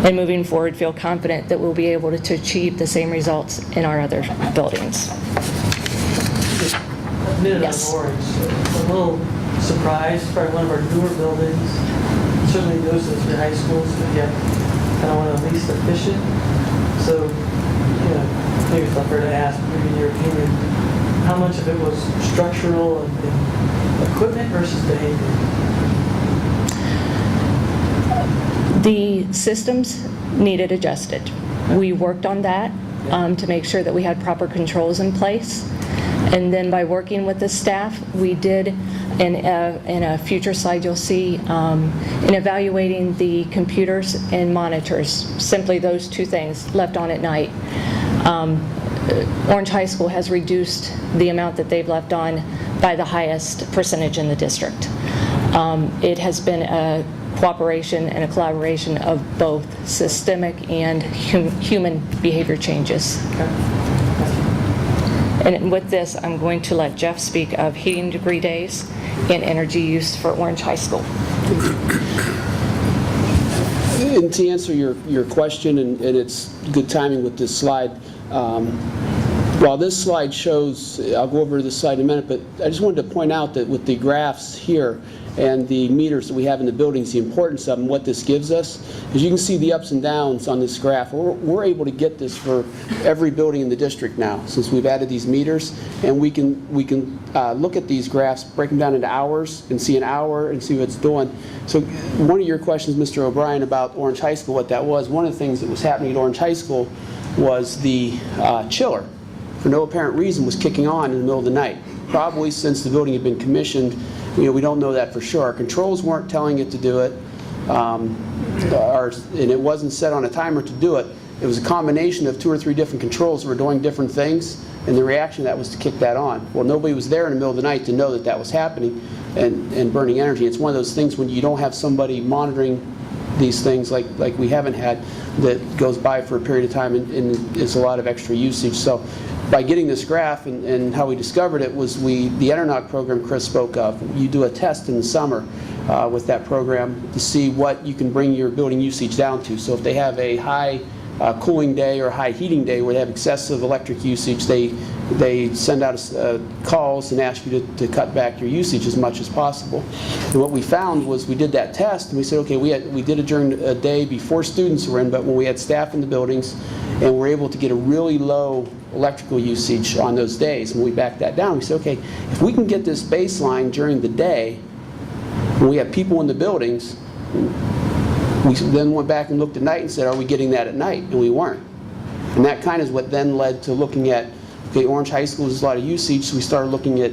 and moving forward feel confident that we'll be able to achieve the same results in our other buildings. A minute Yes. on Orange. A little surprised, probably one of our newer buildings. Certainly those are the high schools, but yet kind of one of the least efficient. So, maybe it's unfair to ask, maybe in your opinion, how much of it was structural and equipment versus behavior? The systems needed adjusted. We worked on that to make sure that we had proper controls in place. And then by working with the staff, we did, in a future slide you'll see, in evaluating the computers and monitors, simply those 2 things left on at night. Orange High School has reduced the amount that they've left on by the highest percentage in the district. It has been a cooperation and a collaboration of both systemic and human behavior changes. And with this, I'm going to let Jeff speak of heating degree days and energy use for Orange High School. And to answer your question, and it's good timing with this slide, while this slide shows, I'll go over to this slide in a minute, but I just wanted to point out that with the graphs here and the meters that we have in the buildings, the importance of them, what this gives us, is you can see the ups and downs on this graph. We're able to get this for every building in the district now, since we've added these meters, and we can look at these graphs, break them down into hours, and see an hour and see what it's doing. So one of your questions, Mr. O'Brien, about Orange High School, what that was, one of the things that was happening at Orange High School was the chiller, for no apparent reason, was kicking on in the middle of the night. Probably since the building had been commissioned, we don't know that for sure. Our controls weren't telling it to do it, and it wasn't set on a timer to do it. It was a combination of 2 or 3 different controls that were doing different things, and the reaction to that was to kick that on. Well, nobody was there in the middle of the night to know that that was happening and burning energy. It's one of those things when you don't have somebody monitoring these things like we haven't had, that goes by for a period of time and it's a lot of extra usage. So by getting this graph and how we discovered it was the ENERNOC program Chris spoke of. You do a test in the summer with that program to see what you can bring your building usage down to. So if they have a high cooling day or a high heating day where they have excessive electric usage, they send out calls and ask you to cut back your usage as much as possible. And what we found was we did that test and we said, okay, we did it during a day before students were in, but when we had staff in the buildings, and we're able to get a really low electrical usage on those days. And we backed that down. We said, okay, if we can get this baseline during the day, when we have people in the buildings, we then went back and looked at night and said, are we getting that at night? And we weren't. And that kind of is what then led to looking at, okay, Orange High School has a lot of usage, so we started looking at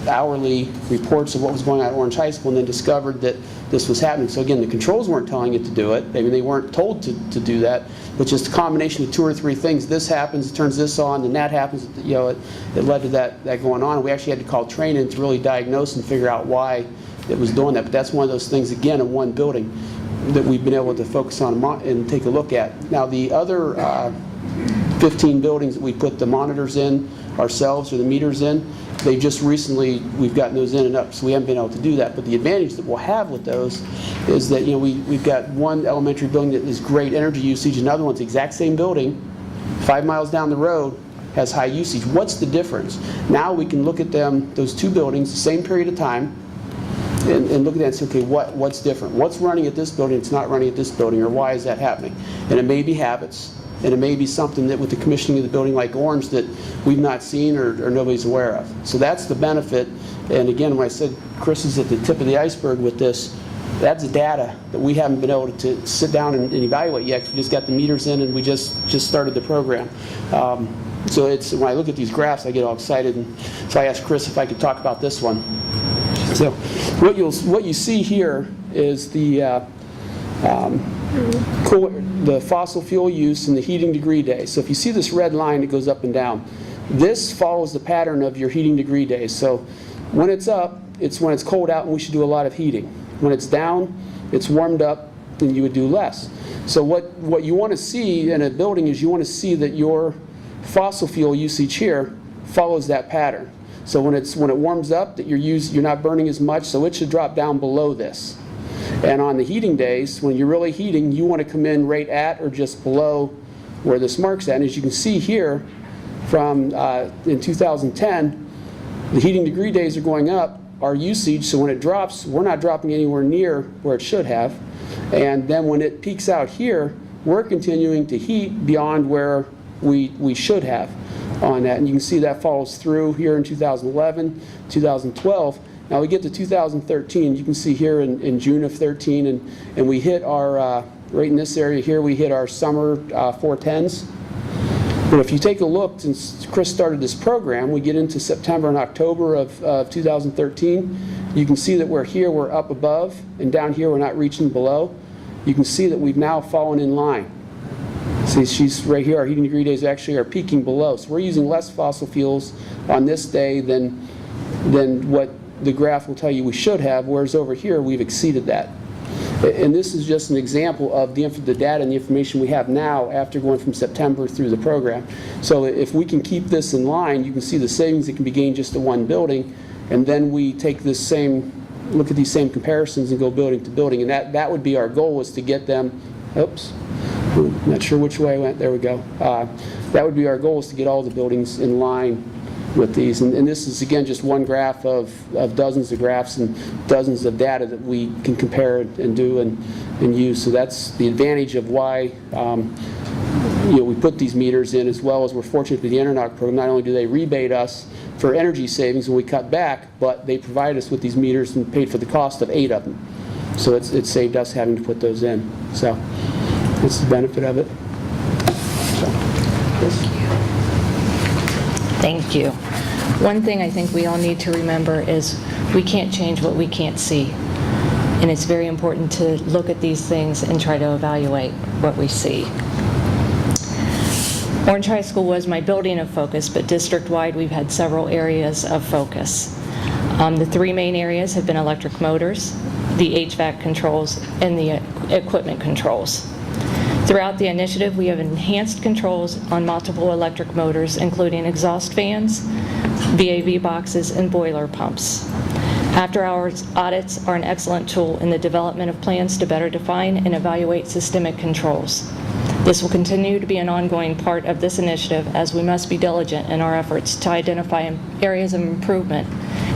hourly reports of what was going on at Orange High School and then discovered that this was happening. So again, the controls weren't telling it to do it. I mean, they weren't told to do that, but just a combination of 2 or 3 things. This happens, it turns this on, and that happens. You know, it led to that going on. We actually had to call training to really diagnose and figure out why it was doing that. But that's one of those things, again, in one building that we've been able to focus on and take a look at. Now, the other 15 buildings that we put the monitors in ourselves, or the meters in, they just recently, we've gotten those in and up, so we haven't been able to do that. But the advantage that we'll have with those is that, you know, we've got one elementary building that is great energy usage, another one's the exact same building, 5 miles down the road, has high usage. What's the difference? Now we can look at them, those 2 buildings, the same period of time, and look at that and say, okay, what's different? What's running at this building, it's not running at this building, or why is that happening? And it may be habits, and it may be something that with the commissioning of the building like Orange that we've not seen or nobody's aware of. So that's the benefit. And again, when I said Chris is at the tip of the iceberg with this, that's data that we haven't been able to sit down and evaluate yet, because we just got the meters in and we just started the program. So it's, when I look at these graphs, I get all excited. And so I asked Chris if I could talk about this one. So what you see here is the fossil fuel use and the heating degree days. So if you see this red line, it goes up and down. This follows the pattern of your heating degree days. So when it's up, it's when it's cold out and we should do a lot of heating. When it's down, it's warmed up and you would do less. So what you want to see in a building is you want to see that your fossil fuel usage here follows that pattern. So when it warms up, that you're not burning as much, so it should drop down below this. And on the heating days, when you're really heating, you want to come in right at or just below where this mark's at. And as you can see here, from in 2010, the heating degree days are going up, our usage, so when it drops, we're not dropping anywhere near where it should have. And then when it peaks out here, we're continuing to heat beyond where we should have on that. And you can see that follows through here in 2011, 2012. Now we get to 2013, you can see here in June of 13, and we hit our, right in this area here, we hit our summer 410s. But if you take a look, since Chris started this program, we get into September and October of 2013, you can see that we're up above, and down here we're not reaching below. You can see that we've now fallen in line. See, she's right here, our heating degree days actually are peaking below. So we're using less fossil fuels on this day than what the graph will tell you we should have, whereas over here we've exceeded that. And this is just an example of the data and the information we have now after going from September through the program. So if we can keep this in line, you can see the savings that can be gained just to one building, and then we take this same, look at these same comparisons and go building to building. And that would be our goal, was to get them, oops, I'm not sure which way I went, there we go. That would be our goal, is to get all the buildings in line with these. And this is, again, just one graph of dozens of graphs and dozens of data that we can compare and do and use. So that's the advantage of why we put these meters in, as well as we're fortunate with the Internoc program. Not only do they rebate us for energy savings when we cut back, but they provide us with these meters and paid for the cost of 8 of them. So it saved us having to put those in. So that's the benefit of it. So, yes. Thank you. One thing I think we all need to remember is we can't change what we can't see. And it's very important to look at these things and try to evaluate what we see. Orange High School was my building of focus, but district-wide we've had several areas of focus. The 3 main areas have been electric motors, the HVAC controls, and the equipment controls. Throughout the initiative, we have enhanced controls on multiple electric motors, including exhaust fans, VAV boxes, and boiler pumps. After-hours audits are an excellent tool in the development of plans to better define and evaluate systemic controls. This will continue to be an ongoing part of this initiative, as we must be diligent in our efforts to identify areas of improvement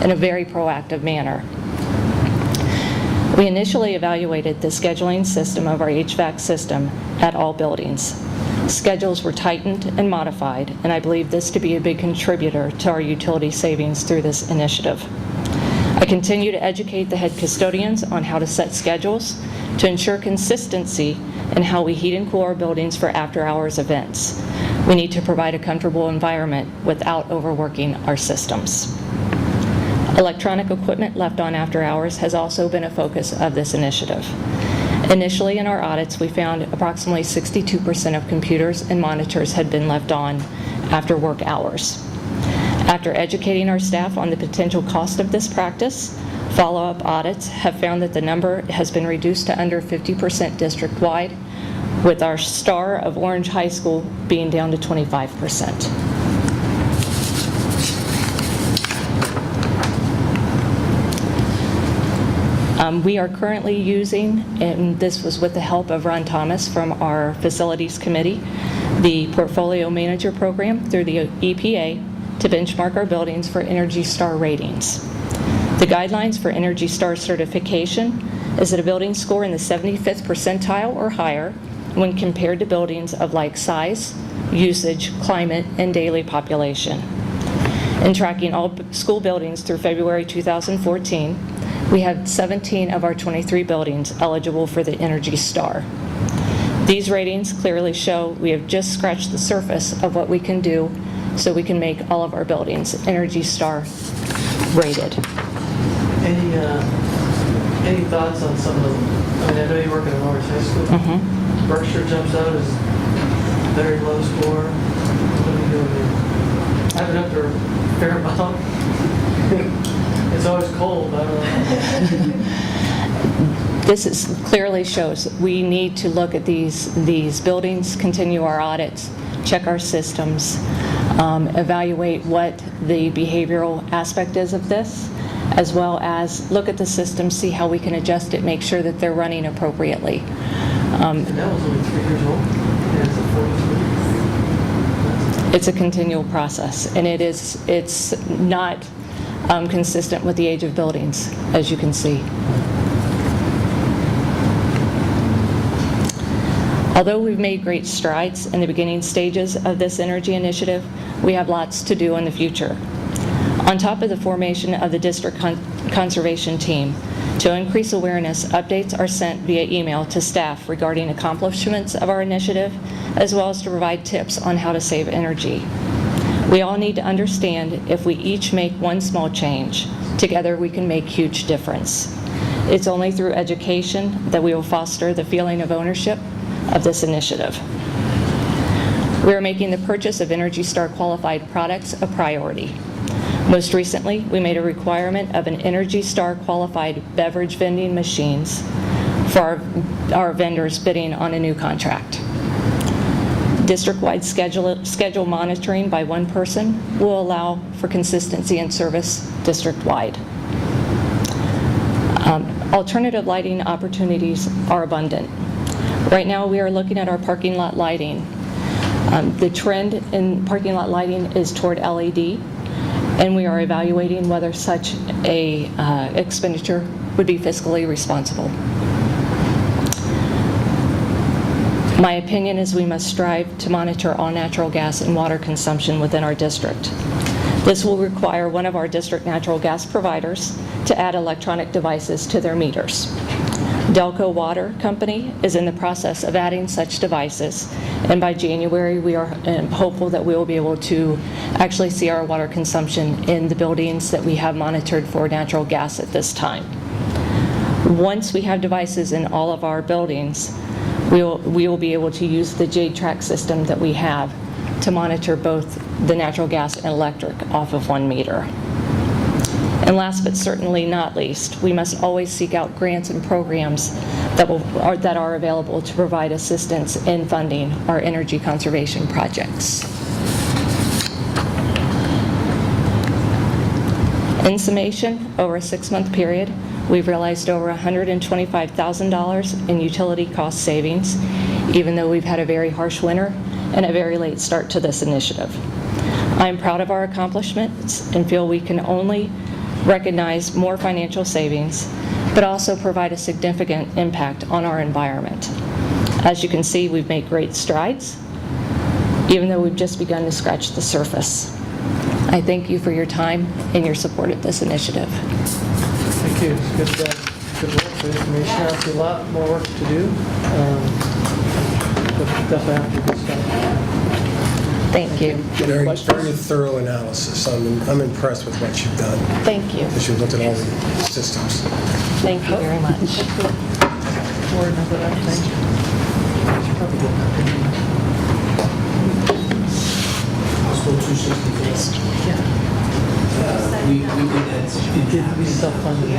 in a very proactive manner. We initially evaluated the scheduling system of our HVAC system at all buildings. Schedules were tightened and modified, and I believe this to be a big contributor to our utility savings through this initiative. I continue to educate the head custodians on how to set schedules to ensure consistency in how we heat and cool our buildings for after-hours events. We need to provide a comfortable environment without overworking our systems. Electronic equipment left on after hours has also been a focus of this initiative. Initially in our audits, we found approximately 62% of computers and monitors had been left on after work hours. After educating our staff on the potential cost of this practice, follow-up audits have found that the number has been reduced to under 50% district-wide, with our star of Orange High School being down to 25%. We are currently using, and this was with the help of Ron Thomas from our Facilities Committee, the Portfolio Manager Program through the EPA to benchmark our buildings for ENERGY STAR ratings. The guidelines for ENERGY STAR certification is that a building score in the 75th percentile or higher when compared to buildings of like size, usage, climate, and daily population. In tracking all school buildings through February 2014, we have 17 of our 23 buildings eligible for the ENERGY STAR. These ratings clearly show we have just scratched the surface of what we can do so we can make all of our buildings ENERGY STAR rated. Any thoughts on some of them? I mean, I know you work at Orange High School. Mm-hmm. Berkshire jumps out as very low score. What are you doing here? I've been up there a fair amount. It's always cold, I don't know. This clearly shows we need to look at these buildings, continue our audits, check our systems, evaluate what the behavioral aspect is of this, as well as look at the system, see how we can adjust it, make sure that they're running appropriately. And that was only 3 years old. And it's a 43. It's a continual process, and it's not consistent with the age of buildings, as you can see. Although we've made great strides in the beginning stages of this energy initiative, we have lots to do in the future. On top of the formation of the district conservation team, to increase awareness, updates are sent via email to staff regarding accomplishments of our initiative, as well as to provide tips on how to save energy. We all need to understand if we each make one small change, together we can make huge difference. It's only through education that we will foster the feeling of ownership of this initiative. We are making the purchase of ENERGY STAR qualified products a priority. Most recently, we made a requirement of an ENERGY STAR qualified beverage vending machines for our vendors bidding on a new contract. District-wide schedule monitoring by one person will allow for consistency in service district-wide. Alternative lighting opportunities are abundant. Right now, we are looking at our parking lot lighting. The trend in parking lot lighting is toward LED, and we are evaluating whether such a expenditure would be fiscally responsible. My opinion is we must strive to monitor all natural gas and water consumption within our district. This will require one of our district natural gas providers to add electronic devices to their meters. Delco Water Company is in the process of adding such devices, and by January we are hopeful that we will be able to actually see our water consumption in the buildings that we have monitored for natural gas at this time. Once we have devices in all of our buildings, we will be able to use the JTrack system that we have to monitor both the natural gas and electric off of one meter. And last but certainly not least, we must always seek out grants and programs that are available to provide assistance in funding our energy conservation projects. In summation, over a 6-month period, we've realized over $125,000 in utility cost savings, even though we've had a very harsh winter and a very late start to this initiative. I'm proud of our accomplishments and feel we can only recognize more financial savings, but also provide a significant impact on our environment. As you can see, we've made great strides, even though we've just begun to scratch the surface. I thank you for your time and your support of this initiative. Thank you. It's good work, good information. Obviously, a lot more work to do, but definitely have to do good stuff. Thank you. Very, very thorough analysis. I'm impressed with what you've done, Thank you. as you looked at all the systems. Thank you very much. Board member update. House Bill 264. We did that. We self-funded.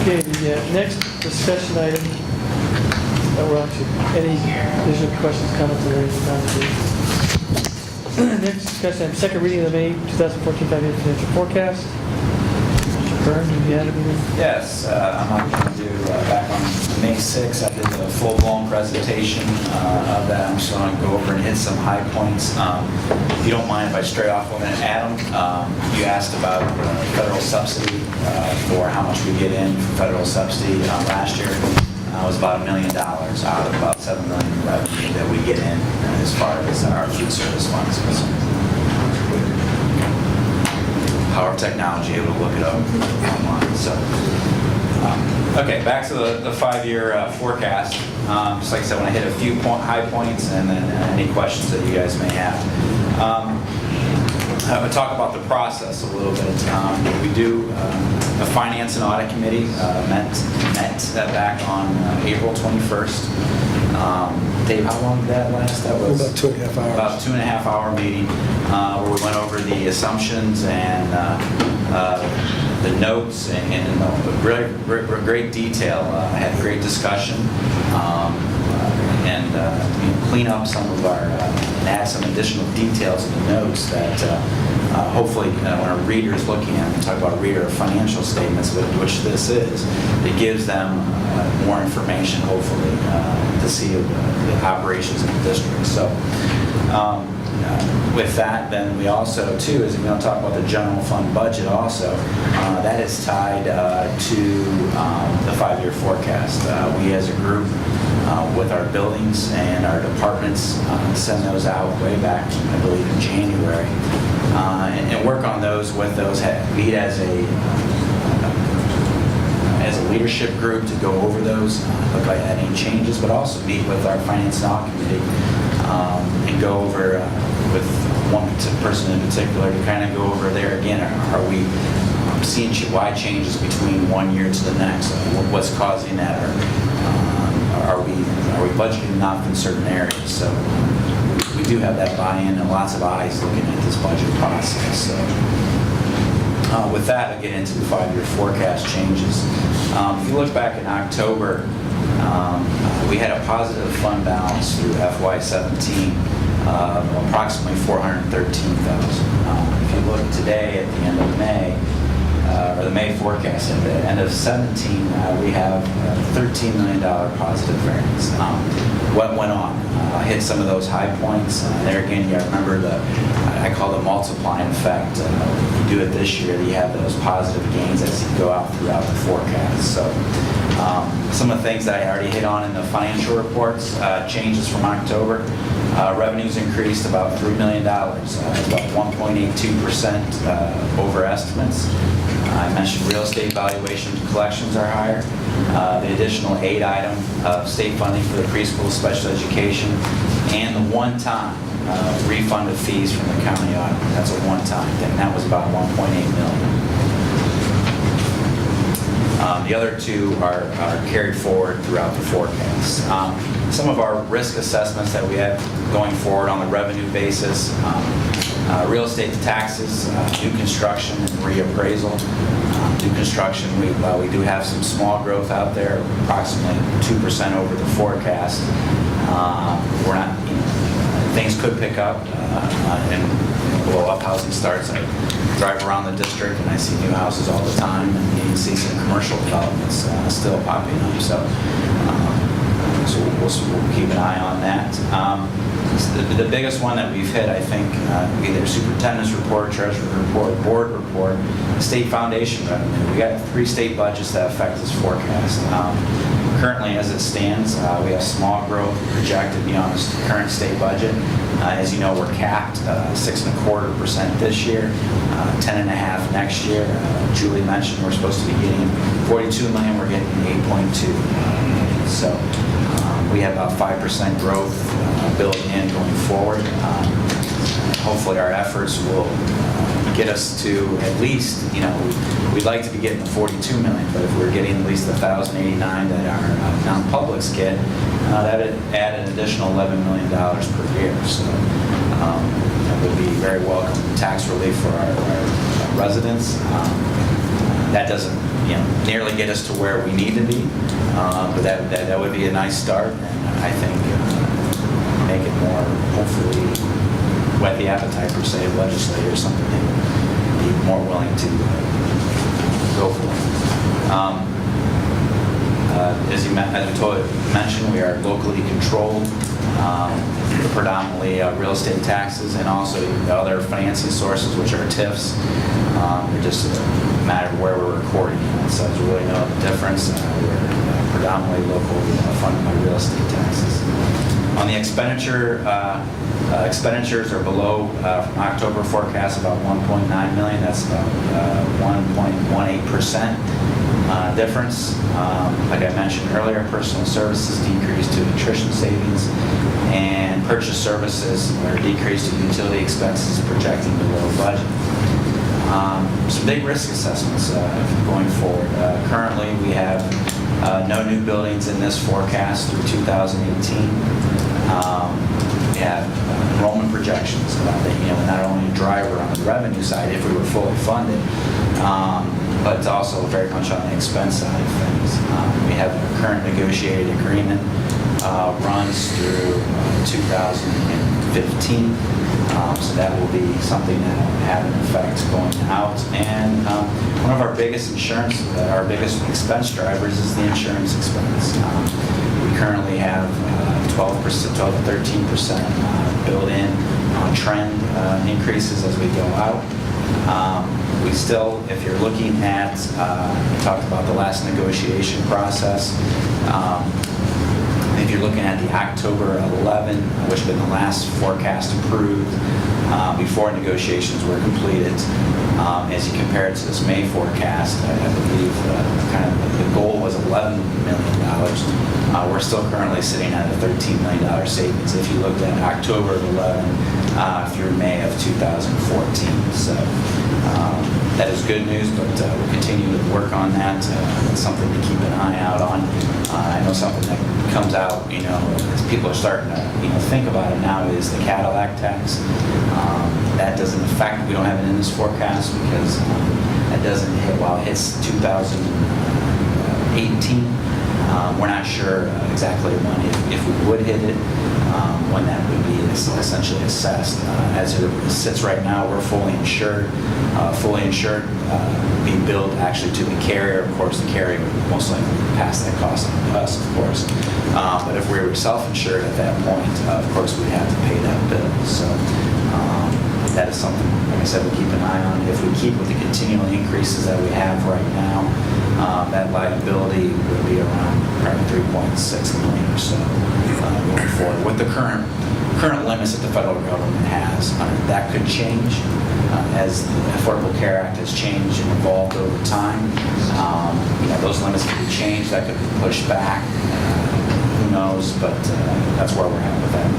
Okay, the next discussion item, well, actually, any additional questions, comments, or anything on the next discussion item, second reading of the May 2014 5-year financial forecast. Mr. Kern, you had anything? Yes, I'm not going to do, back on May 6th, I did the full-blown presentation of that. I'm just going to go over and hit some high points. If you don't mind if I stray off one minute, Adam, you asked about federal subsidy for how much we get in for federal subsidy last year. It was about $1 million out of about $7 million in revenue that we get in as far as our food service funds. Power technology, able to look it up online. So, okay, back to the 5-year forecast. Just like I said, I want to hit a few high points and then any questions that you guys may have. I'm going to talk about the process a little bit. We do, the Finance and Audit Committee met back on April 21st. Dave, how long did that last? That was about 2.5 hours. About 2.5-hour meeting where we went over the assumptions and the notes and great detail. I had great discussion and clean up some of our, and add some additional details in the notes that hopefully when a reader is looking at, we talk about reader financial statements, which this is, it gives them more information hopefully to see the operations of the district. So with that, then we also too, is we're going to talk about the general fund budget also. That is tied to the 5-year forecast. We as a group with our buildings and our departments send those out way back, I believe, in January, and work on those with those, meet as a leadership group to go over those, look at any changes, but also meet with our Finance and Audit Committee and go over with one person in particular to kind of go over there again. Are we seeing wide changes between one year to the next? What's causing that? Or are we budgeting enough in certain areas? So we do have that buy-in and lots of eyes looking at this budget process. So with that, I'll get into the 5-year forecast changes. If you look back in October, we had a positive fund balance through FY17 of approximately $413,000. If you look today at the end of May, or the May forecast at the end of 17, we have $13 million positive variance. What went on? Hit some of those high points. There again, you got to remember I call the multiplying effect. You do it this year, you have those positive gains as you go out throughout the forecast. So some of the things that I already hit on in the financial reports, changes from October. Revenues increased about $3 million, about 1.82% over estimates. I mentioned real estate valuations and collections are higher. The additional 8 item of state funding for the preschool special education, and the one-time refund of fees from the county audit. That's a one-time thing. That was about $1.8 million. The other two are carried forward throughout the forecast. Some of our risk assessments that we have going forward on the revenue basis, real estate taxes, new construction and reappraisal. New construction, we do have some small growth out there, approximately 2% over the forecast. We're not, things could pick up and blow up housing starts. I drive around the district and I see new houses all the time, and you can see some commercial developments still popping up. So we'll keep an eye on that. The biggest one that we've hit, I think, either superintendent's report, treasurer's report, board report, state foundation revenue. We got 3 state budgets that affect this forecast. Currently, as it stands, we have small growth projected beyond the current state budget. As you know, we're capped 6.25% this year, 10.5% next year. Julie mentioned we're supposed to be getting 42 million. We're getting 8.2 million. So we have about 5% growth built in going forward. Hopefully, our efforts will get us to at least, we'd like to be getting the 42 million, but if we're getting at least the 1,089 that our non-publics get, that would add an additional $11 million per year. So that would be very welcome tax relief for our residents. That doesn't nearly get us to where we need to be, but that would be a nice start, and I think make it more, hopefully, whet the appetite per se of legislators, something they would be more willing to go for. As we mentioned, we are locally controlled, predominantly real estate taxes and also other financing sources, which are TIFs. They're just a matter of where we're recording. So there's really no difference. We're predominantly locally funded by real estate taxes. On the expenditure, expenditures are below from October forecast about 1.9 million. That's about 1.18% difference. Like I mentioned earlier, personal services decreased to nutrition savings, and purchase services are decreased to utility expenses, projecting below budget. Some big risk assessments going forward. Currently, we have no new buildings in this forecast through 2018. We have enrollment projections about that, not only a driver on the revenue side if we were fully funded, but it's also very much on the expense side of things. We have a current negotiated agreement runs through 2015, so that will be something that will have an effect going out. And one of our biggest our biggest expense drivers is the insurance expense. We currently have 12 to 13% built in on trend increases as we go out. We still, if you're looking at, we talked about the last negotiation process. If you're looking at the October 11, which had been the last forecast approved before negotiations were completed, as you compare it to this May forecast, I believe the goal was $11 million. We're still currently sitting at a $13 million savings if you looked at October of 11 through May of 2014. So that is good news, but we'll continue to work on that. It's something to keep an eye out on. I know something that comes out, as people are starting to, think about it now is the Cadillac tax. That doesn't affect, we don't have it in this forecast because that doesn't hit, while it hits 2018. We're not sure exactly when, if we would hit it, when that would be essentially assessed. As it sits right now, we're fully insured, being billed actually to the carrier. Of course, the carrier would most likely pass that cost on to us, of course. But if we were self-insured at that point, of course, we'd have to pay that bill. So that is something, like I said, we keep an eye on. If we keep with the continual increases that we have right now, that liability would be around probably 3.6 million or so going forward with the current limits that the federal government has. That could change as the Affordable Care Act has changed and evolved over time. Those limits could be changed. That could be pushed back. Who knows? But that's where we're at with that.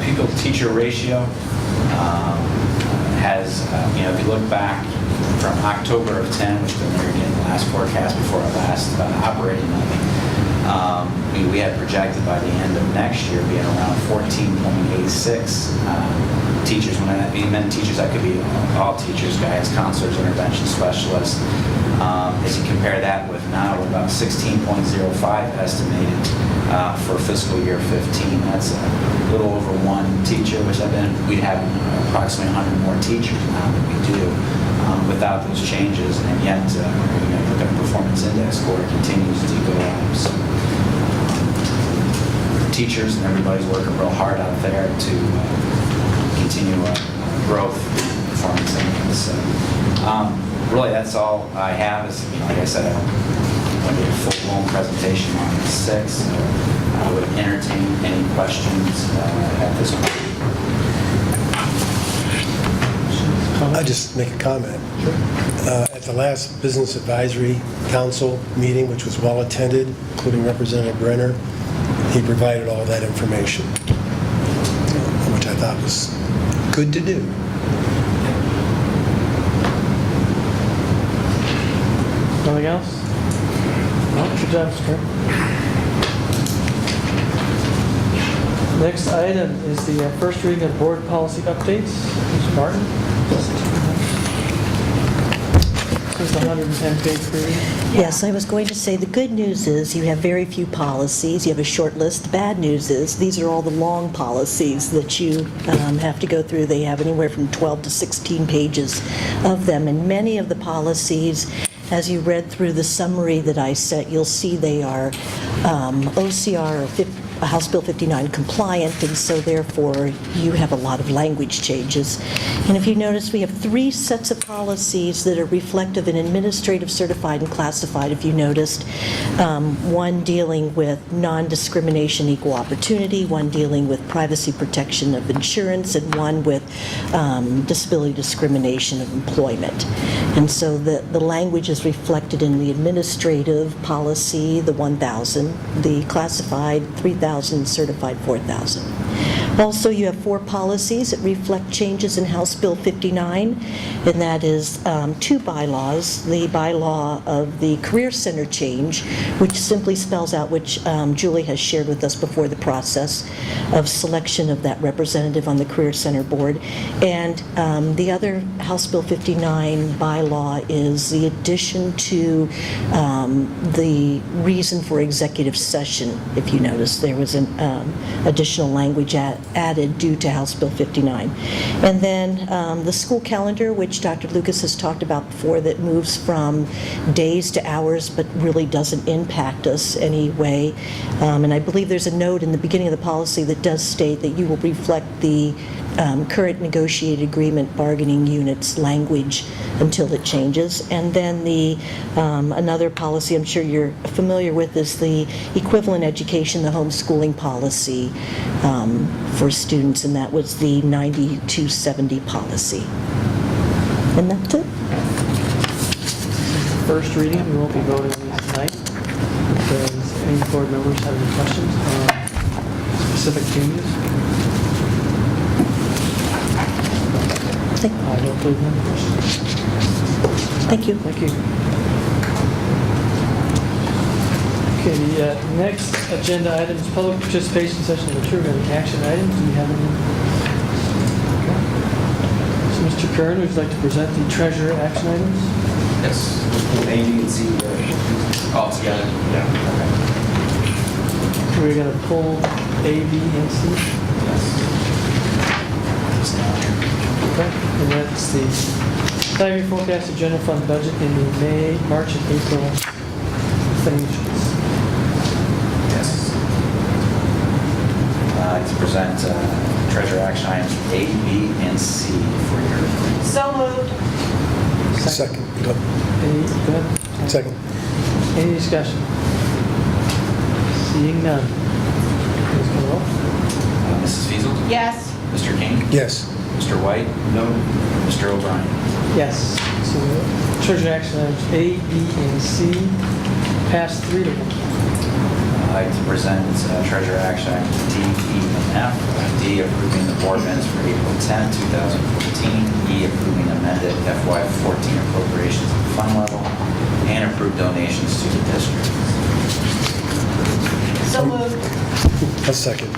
Pupil-teacher ratio has, if you look back from October of 10, which was again the last forecast before our last operating levy, we had projected by the end of next year being around 14.86 teachers. When I meant teachers, that could be all teachers, guidance counselors, intervention specialists. As you compare that with now, we're about 16.05 estimated for fiscal year 15. That's a little over one teacher, which we'd have approximately 100 more teachers now than we do without those changes, and yet look at the performance index score continues to go up. So teachers and everybody's working real hard out there to continue growth performance index. So really, that's all I have. Is like I said, going to do a full-blown presentation on the 6th. So I would entertain any questions at this point. I'll just make a comment. At the last Business Advisory Council meeting, which was well-attended, including Representative Brenner, he provided all that information, which I thought was good to do. Nothing else? No, good job, Mr. Kern. Next item is the first reading of board policy updates. Mr. Martin? This is the 110-page reading. Yes, I was going to say the good news is you have very few policies. You have a short list. The bad news is these are all the long policies that you have to go through. They have anywhere from 12 to 16 pages of them. And many of the policies, as you read through the summary that I sent, you'll see they are OCR or House Bill 59 compliant, and so therefore you have a lot of language changes. And if you notice, we have 3 sets of policies that are reflective in administrative, certified, and classified, if you noticed. One dealing with non-discrimination, equal opportunity, one dealing with privacy protection of insurance, and one with disability discrimination of employment. And so the language is reflected in the administrative policy, the 1,000, the classified 3,000, certified 4,000. Also, you have 4 policies that reflect changes in House Bill 59, and that is 2 bylaws. The bylaw of the Career Center change, which simply spells out, which Julie has shared with us before, the process of selection of that representative on the Career Center board. And the other House Bill 59 bylaw is the addition to the reason for executive session. If you notice, there was an additional language added due to House Bill 59. And then the school calendar, which Dr. Lucas has talked about before, that moves from days to hours but really doesn't impact us anyway. And I believe there's a note in the beginning of the policy that does state that you will reflect the current negotiated agreement bargaining units language until it changes. And then the another policy I'm sure you're familiar with is the equivalent education, the homeschooling policy for students, and that was the 9270 policy. And that's it. First reading, we won't be voting on these tonight. Does any board members have any questions on specific changes? I don't believe any questions. Thank you. Thank you. Okay, the next agenda item is public participation session and trigger any action items. Do you have any? Okay. So Mr. Kern, would you like to present the treasurer action items? Yes. A, B, and C all together. Yeah. Okay. We're going to pull A, B, and C? Yes. Okay, and that's the 5-year forecasted general fund budget in the May, March, and April financials. Yes. I'd like to present treasurer action items A, B, and C for your review. So moved. Second. Go ahead. Second. Any discussion? Seeing none. Please call roll. Mrs. Fiesel, Yes. Mr. King, Yes. Mr. White, No. Mr. O'Brien. Yes. So treasurer action items A, B, and C pass 3 to 1. I'd like to present treasurer action items D, E, and F. D, approving the board minutes for April 10, 2014. E, approving amended FY14 appropriations at the fund level. And approve donations to the district. So moved. A second.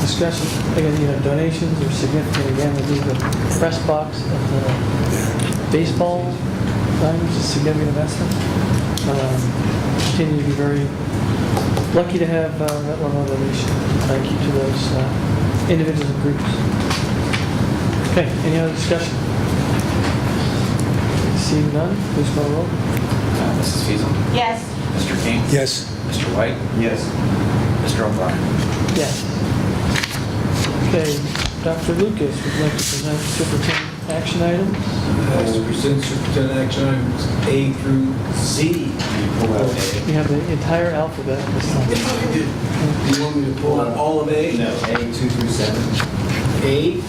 Discussion, again, you know, donations are significant. Again, we do the press box of the baseball diamond, which is a significant investment. Continue to be very lucky to have that level of donation. Thank you to those individuals and groups. Okay, any other discussion? Seeing none, please call roll. Mrs. Fiesel, Yes. Mr. King, Yes. Mr. White, Yes. Mr. O'Brien. Yes. Okay, Dr. Lucas would like to present superintendent action items. As to present superintendent action items A through Z. We have the entire alphabet this time. Do you want me to pull out all of A? No, A 2 through 7, A 2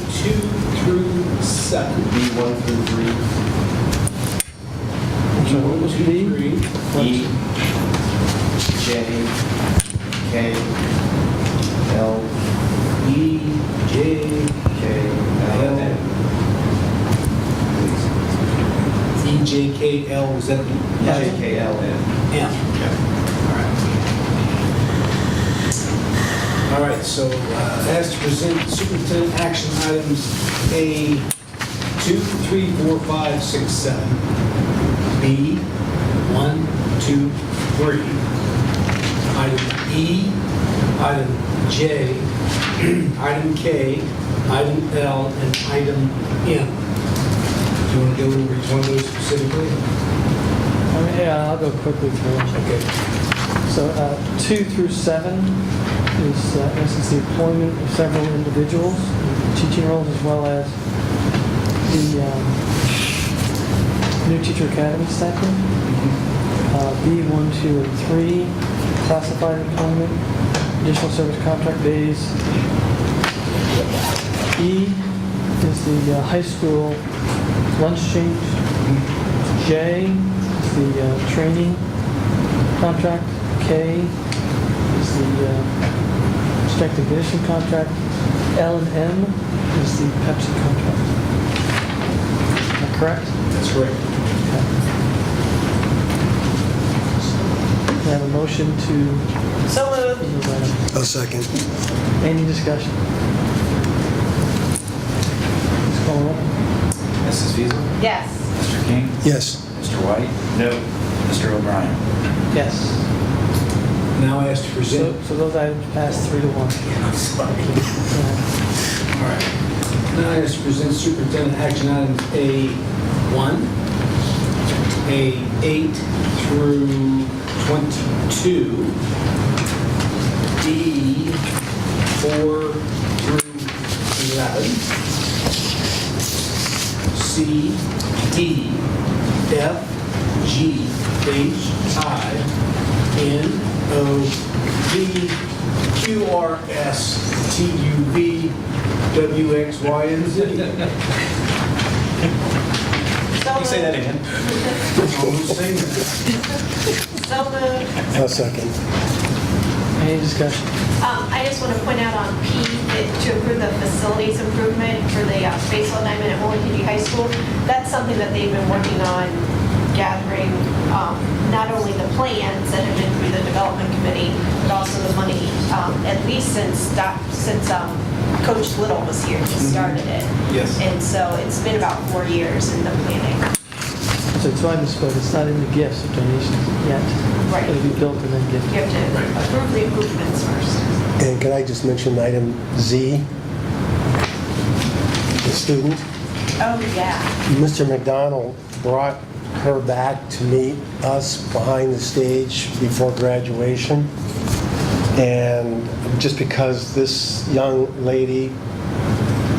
through 7. B 1 through 3, So what was B? E, J, K, L, E, J, K, L, N. E, J, K, L, was that J, K, L, N. M? All right, so as to present superintendent action items A 2, 3, 4, 5, 6, 7. B 1, 2, 3. Item E, item J, item K, item L, and item M. Do you want to go over each one of those specifically? Yeah, I'll go quickly through them. Okay. So 2 through 7 is, in essence, the employment of several individuals in teaching roles, as well as the new teacher academy stipend. B 1, 2, and 3, classified employment, additional service contract days. E is the high school lunch change. J is the training contract. K is the strength and conditioning contract. L and M is the Pepsi contract. Am I correct? That's correct. Okay. Can I have a motion to... So moved. move items? A second. Any discussion? Please call roll. Mrs. Fiesel, Yes. Mr. King, Yes. Mr. White, No. Mr. O'Brien. Yes. Now as to present. So those items pass 3 to 1. I'm sorry. All right. Now I ask to present superintendent action items A1, A8 through 22, D4 through 11, C, D, F, G, H, I, N, O, V, Q, R, S, T, U, V, W, X, Y, and Z. So Can you say that moved. again? Who's saying that? So moved. A second. Any discussion? I just want to point out on P that to approve the facilities improvement for the space alignment at Olentangy High School. That's something that they've been working on, gathering not only the plans that have been through the development committee, but also the money, at least since Coach Little was here, he started it. Yes. And so it's been about 4 years in the planning. So I misspoke, it's not in the gifts or donations yet. Right. It'll be built and then You gifted. have to approve the improvements first. And can I just mention item Z? The student. Oh, yeah. Mr. McDonald brought her back to meet us behind the stage before graduation. And just because this young lady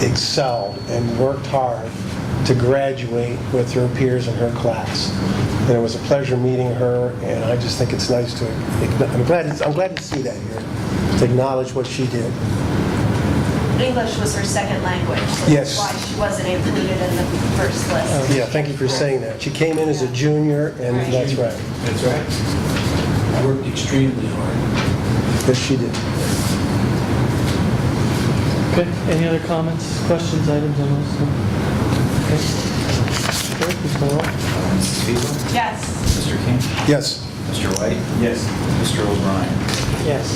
excelled and worked hard to graduate with her peers in her class. And it was a pleasure meeting her, and I just think it's nice to, I'm glad to see that here, to acknowledge what she did. English was her second language, so Yes. that's why she wasn't included in the first list. Yeah, thank you for saying that. She came in as a junior, and that's right. That's right. I worked extremely hard. Yes, she did. Okay, any other comments, questions, items on those? Okay. Okay, please call roll. Mrs. Fiesel, Yes. Mr. King, Yes. Mr. White, Yes. Mr. O'Brien. Yes.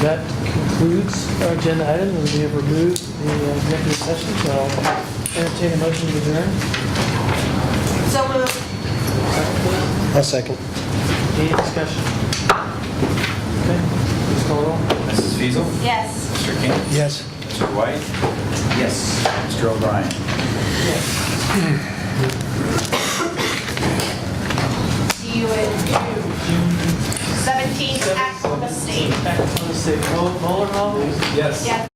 That concludes our agenda items, and we have removed the executive session, so I'll entertain a motion to adjourn. So moved. I'll second. Any discussion? Okay, please call roll. Mrs. Fiesel, Yes. Mr. King, Yes. Mr. White, Yes. Mr. O'Brien. See you in June 17th at the state. Back on the state. Roller call? Yes. Yes.